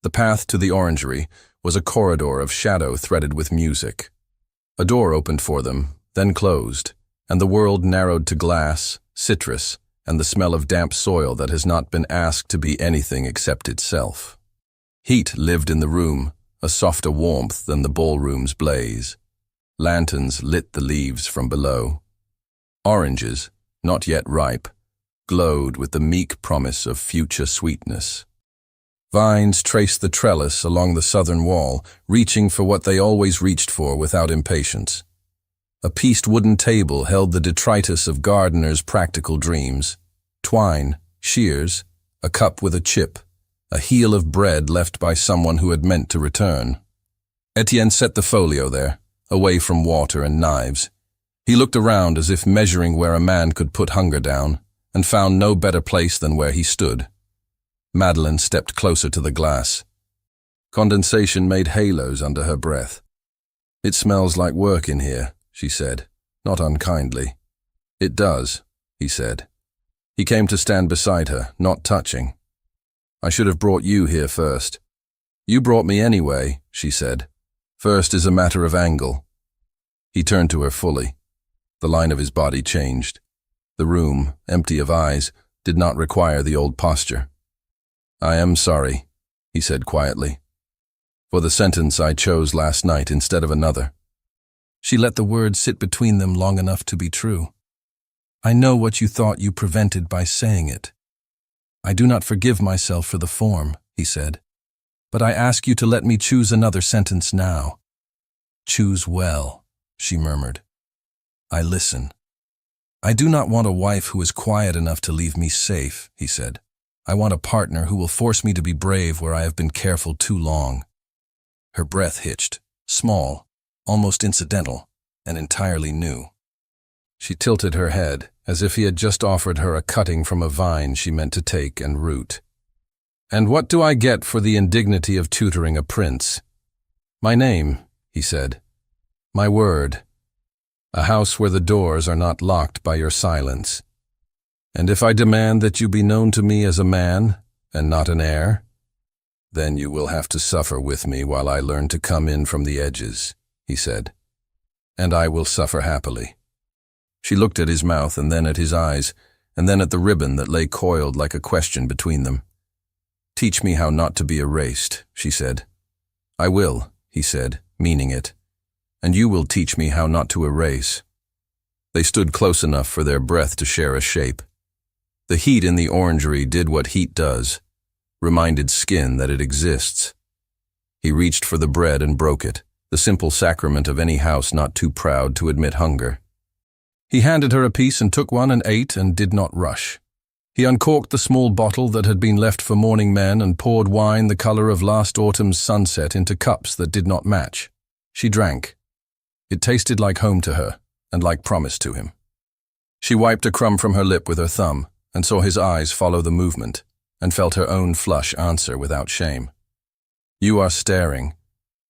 The path to the orangery was a corridor of shadow threaded with music. A door opened for them, then closed, and the world narrowed to glass, citrus, and the smell of damp soil that has not been asked to be anything except itself. Heat lived in the room, a softer warmth than the ballroom's blaze. Lanterns lit the leaves from below. Oranges, not yet ripe, glowed with the meek promise of future sweetness. Vines traced the trellis along the southern wall, reaching for what they always reached for without impatience. A pieced wooden table held the detritus of gardeners' practical dreams: twine, shears, a cup with a chip, a heel of bread left by someone who had meant to return. Etienne set the folio there, away from water and knives. He looked around as if measuring where a man could put hunger down, and found no better place than where he stood. Madeleine stepped closer to the glass. Condensation made halos under her breath. "It smells like work in here," she said, not unkindly. "It does," he said. He came to stand beside her, not touching. "I should have brought you here first." "You brought me anyway," she said. "First is a matter of angle." He turned to her fully. The line of his body changed. The room, empty of eyes, did not require the old posture. "I am sorry," he said quietly, "for the sentence I chose last night instead of another." She let the words sit between them long enough to be true. "I know what you thought you prevented by saying it. I do not forgive myself for the form," he said, "but I ask you to let me choose another sentence now." "Choose well," she murmured. "I listen." "I do not want a wife who is quiet enough to leave me safe," he said. "I want a partner who will force me to be brave where I have been careful too long." Her breath hitched, small, almost incidental, and entirely new. She tilted her head, as if he had just offered her a cutting from a vine she meant to take and root. "And what do I get for the indignity of tutoring a prince?" "My name," he said. "My word. A house where the doors are not locked by your silence. And if I demand that you be known to me as a man, and not an heir, then you will have to suffer with me while I learn to come in from the edges," he said. "And I will suffer happily." She looked at his mouth and then at his eyes, and then at the ribbon that lay coiled like a question between them. "Teach me how not to be erased," she said. "I will," he said, meaning it. "And you will teach me how not to erase." They stood close enough for their breath to share a shape. The heat in the orangery did what heat does, reminded skin that it exists. He reached for the bread and broke it, the simple sacrament of any house not too proud to admit hunger. He handed her a piece and took one and ate and did not rush. He uncorked the small bottle that had been left for mourning men and poured wine the color of last autumn's sunset into cups that did not match. She drank. It tasted like home to her, and like promise to him. She wiped a crumb from her lip with her thumb, and saw his eyes follow the movement, and felt her own flush answer without shame. "You are staring,"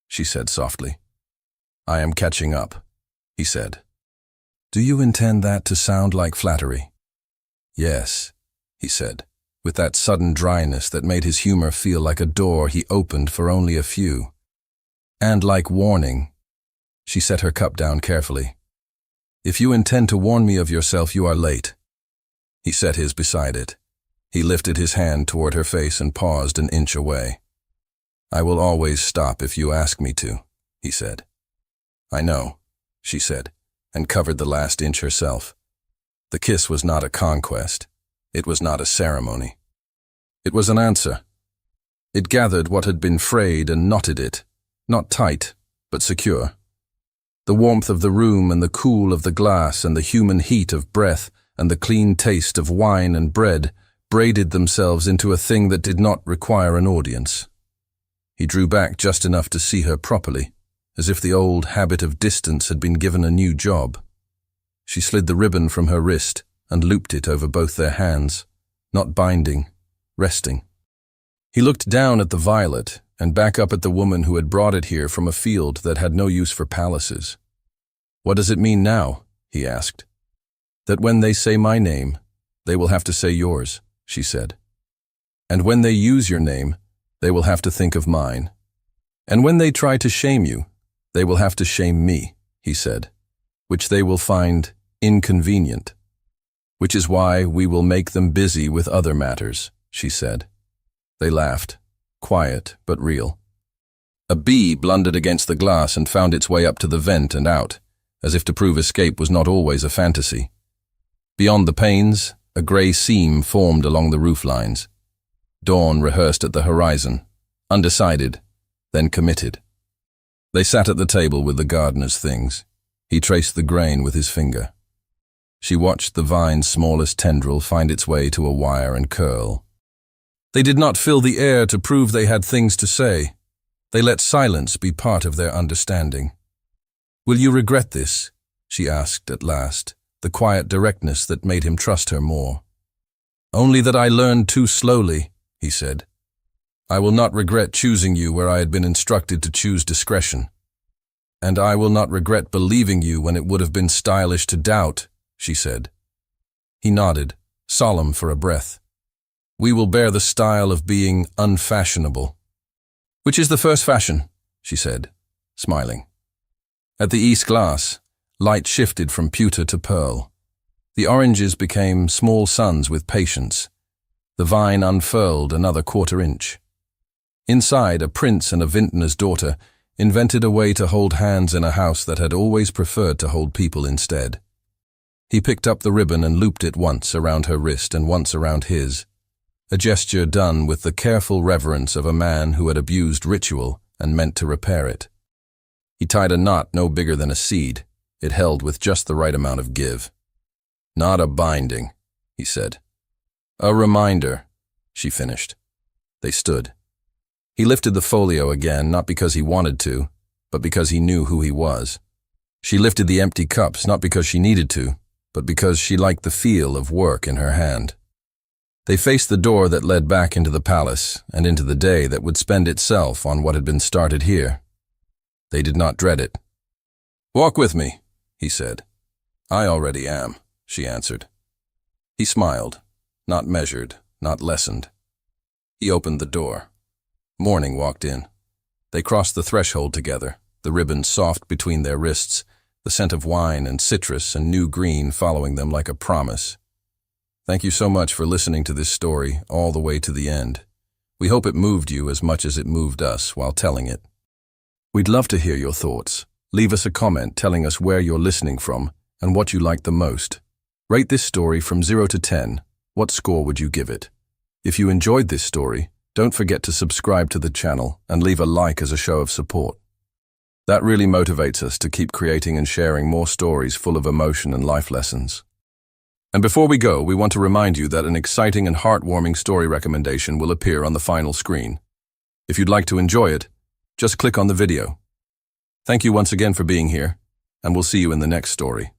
she said softly. "I am catching up," he said. "Do you intend that to sound like flattery?" "Yes," he said, with that sudden dryness that made his humor feel like a door he opened for only a few. "And like warning." She set her cup down carefully. "If you intend to warn me of yourself, you are late." He set his beside it. He lifted his hand toward her face and paused an inch away. "I will always stop if you ask me to," he said. "I know," she said, and covered the last inch herself. The kiss was not a conquest. It was not a ceremony. It was an answer. It gathered what had been frayed and knotted it, not tight, but secure. The warmth of the room and the cool of the glass and the human heat of breath and the clean taste of wine and bread braided themselves into a thing that did not require an audience. He drew back just enough to see her properly, as if the old habit of distance had been given a new job. She slid the ribbon from her wrist and looped it over both their hands, not binding, resting. He looked down at the violet and back up at the woman who had brought it here from a field that had no use for palaces. "What does it mean now?" he asked. "That when they say my name, they will have to say yours," she said. "And when they use your name, they will have to think of mine. And when they try to shame you, they will have to shame me," he said, "which they will find inconvenient. Which is why we will make them busy with other matters," she said. They laughed, quiet but real. A bee blundered against the glass and found its way up to the vent and out, as if to prove escape was not always a fantasy. Beyond the panes, a grey seam formed along the roof lines. Dawn rehearsed at the horizon, undecided, then committed. They sat at the table with the gardener's things. He traced the grain with his finger. She watched the vine's smallest tendril find its way to a wire and curl. They did not fill the air to prove they had things to say. They let silence be part of their understanding. "Will you regret this?" she asked at last, the quiet directness that made him trust her more. "Only that I learned too slowly," he said. "I will not regret choosing you where I had been instructed to choose discretion. And I will not regret believing you when it would have been stylish to doubt," she said. He nodded, solemn for a breath. "We will bear the style of being unfashionable." "Which is the first fashion?" she said, smiling. At the east glass, light shifted from pewter to pearl. The oranges became small suns with patience. The vine unfurled another quarter-inch. Inside, a prince and a vintner's daughter invented a way to hold hands in a house that had always preferred to hold people instead. He picked up the ribbon and looped it once around her wrist and once around his, a gesture done with the careful reverence of a man who had abused ritual and meant to repair it. He tied a knot no bigger than a seed. It held with just the right amount of give. "Not a binding," he said. "A reminder," she finished. They stood. He lifted the folio again, not because he wanted to, but because he knew who he was. She lifted the empty cups, not because she needed to, but because she liked the feel of work in her hand. They faced the door that led back into the palace and into the day that would spend itself on what had been started here. They did not dread it. "Walk with me," he said. "I already am," she answered. He smiled, not measured, not lessened. He opened the door. Morning walked in. They crossed the threshold together, the ribbon soft between their wrists, the scent of wine and citrus and new green following them like a promise. Thank you so much for listening to this story all the way to the end. We hope it moved you as much as it moved us while telling it. We'd love to hear your thoughts. Leave us a comment telling us where you're listening from and what you liked the most. Rate this story from 0 to 10. What score would you give it? If you enjoyed this story, don't forget to subscribe to the channel and leave a like as a show of support. That really motivates us to keep creating and sharing more stories full of emotion and life lessons. And before we go, we want to remind you that an exciting and heartwarming story recommendation will appear on the final screen. If you'd like to enjoy it, just click on the video. Thank you once again for being here, and we'll see you in the next story.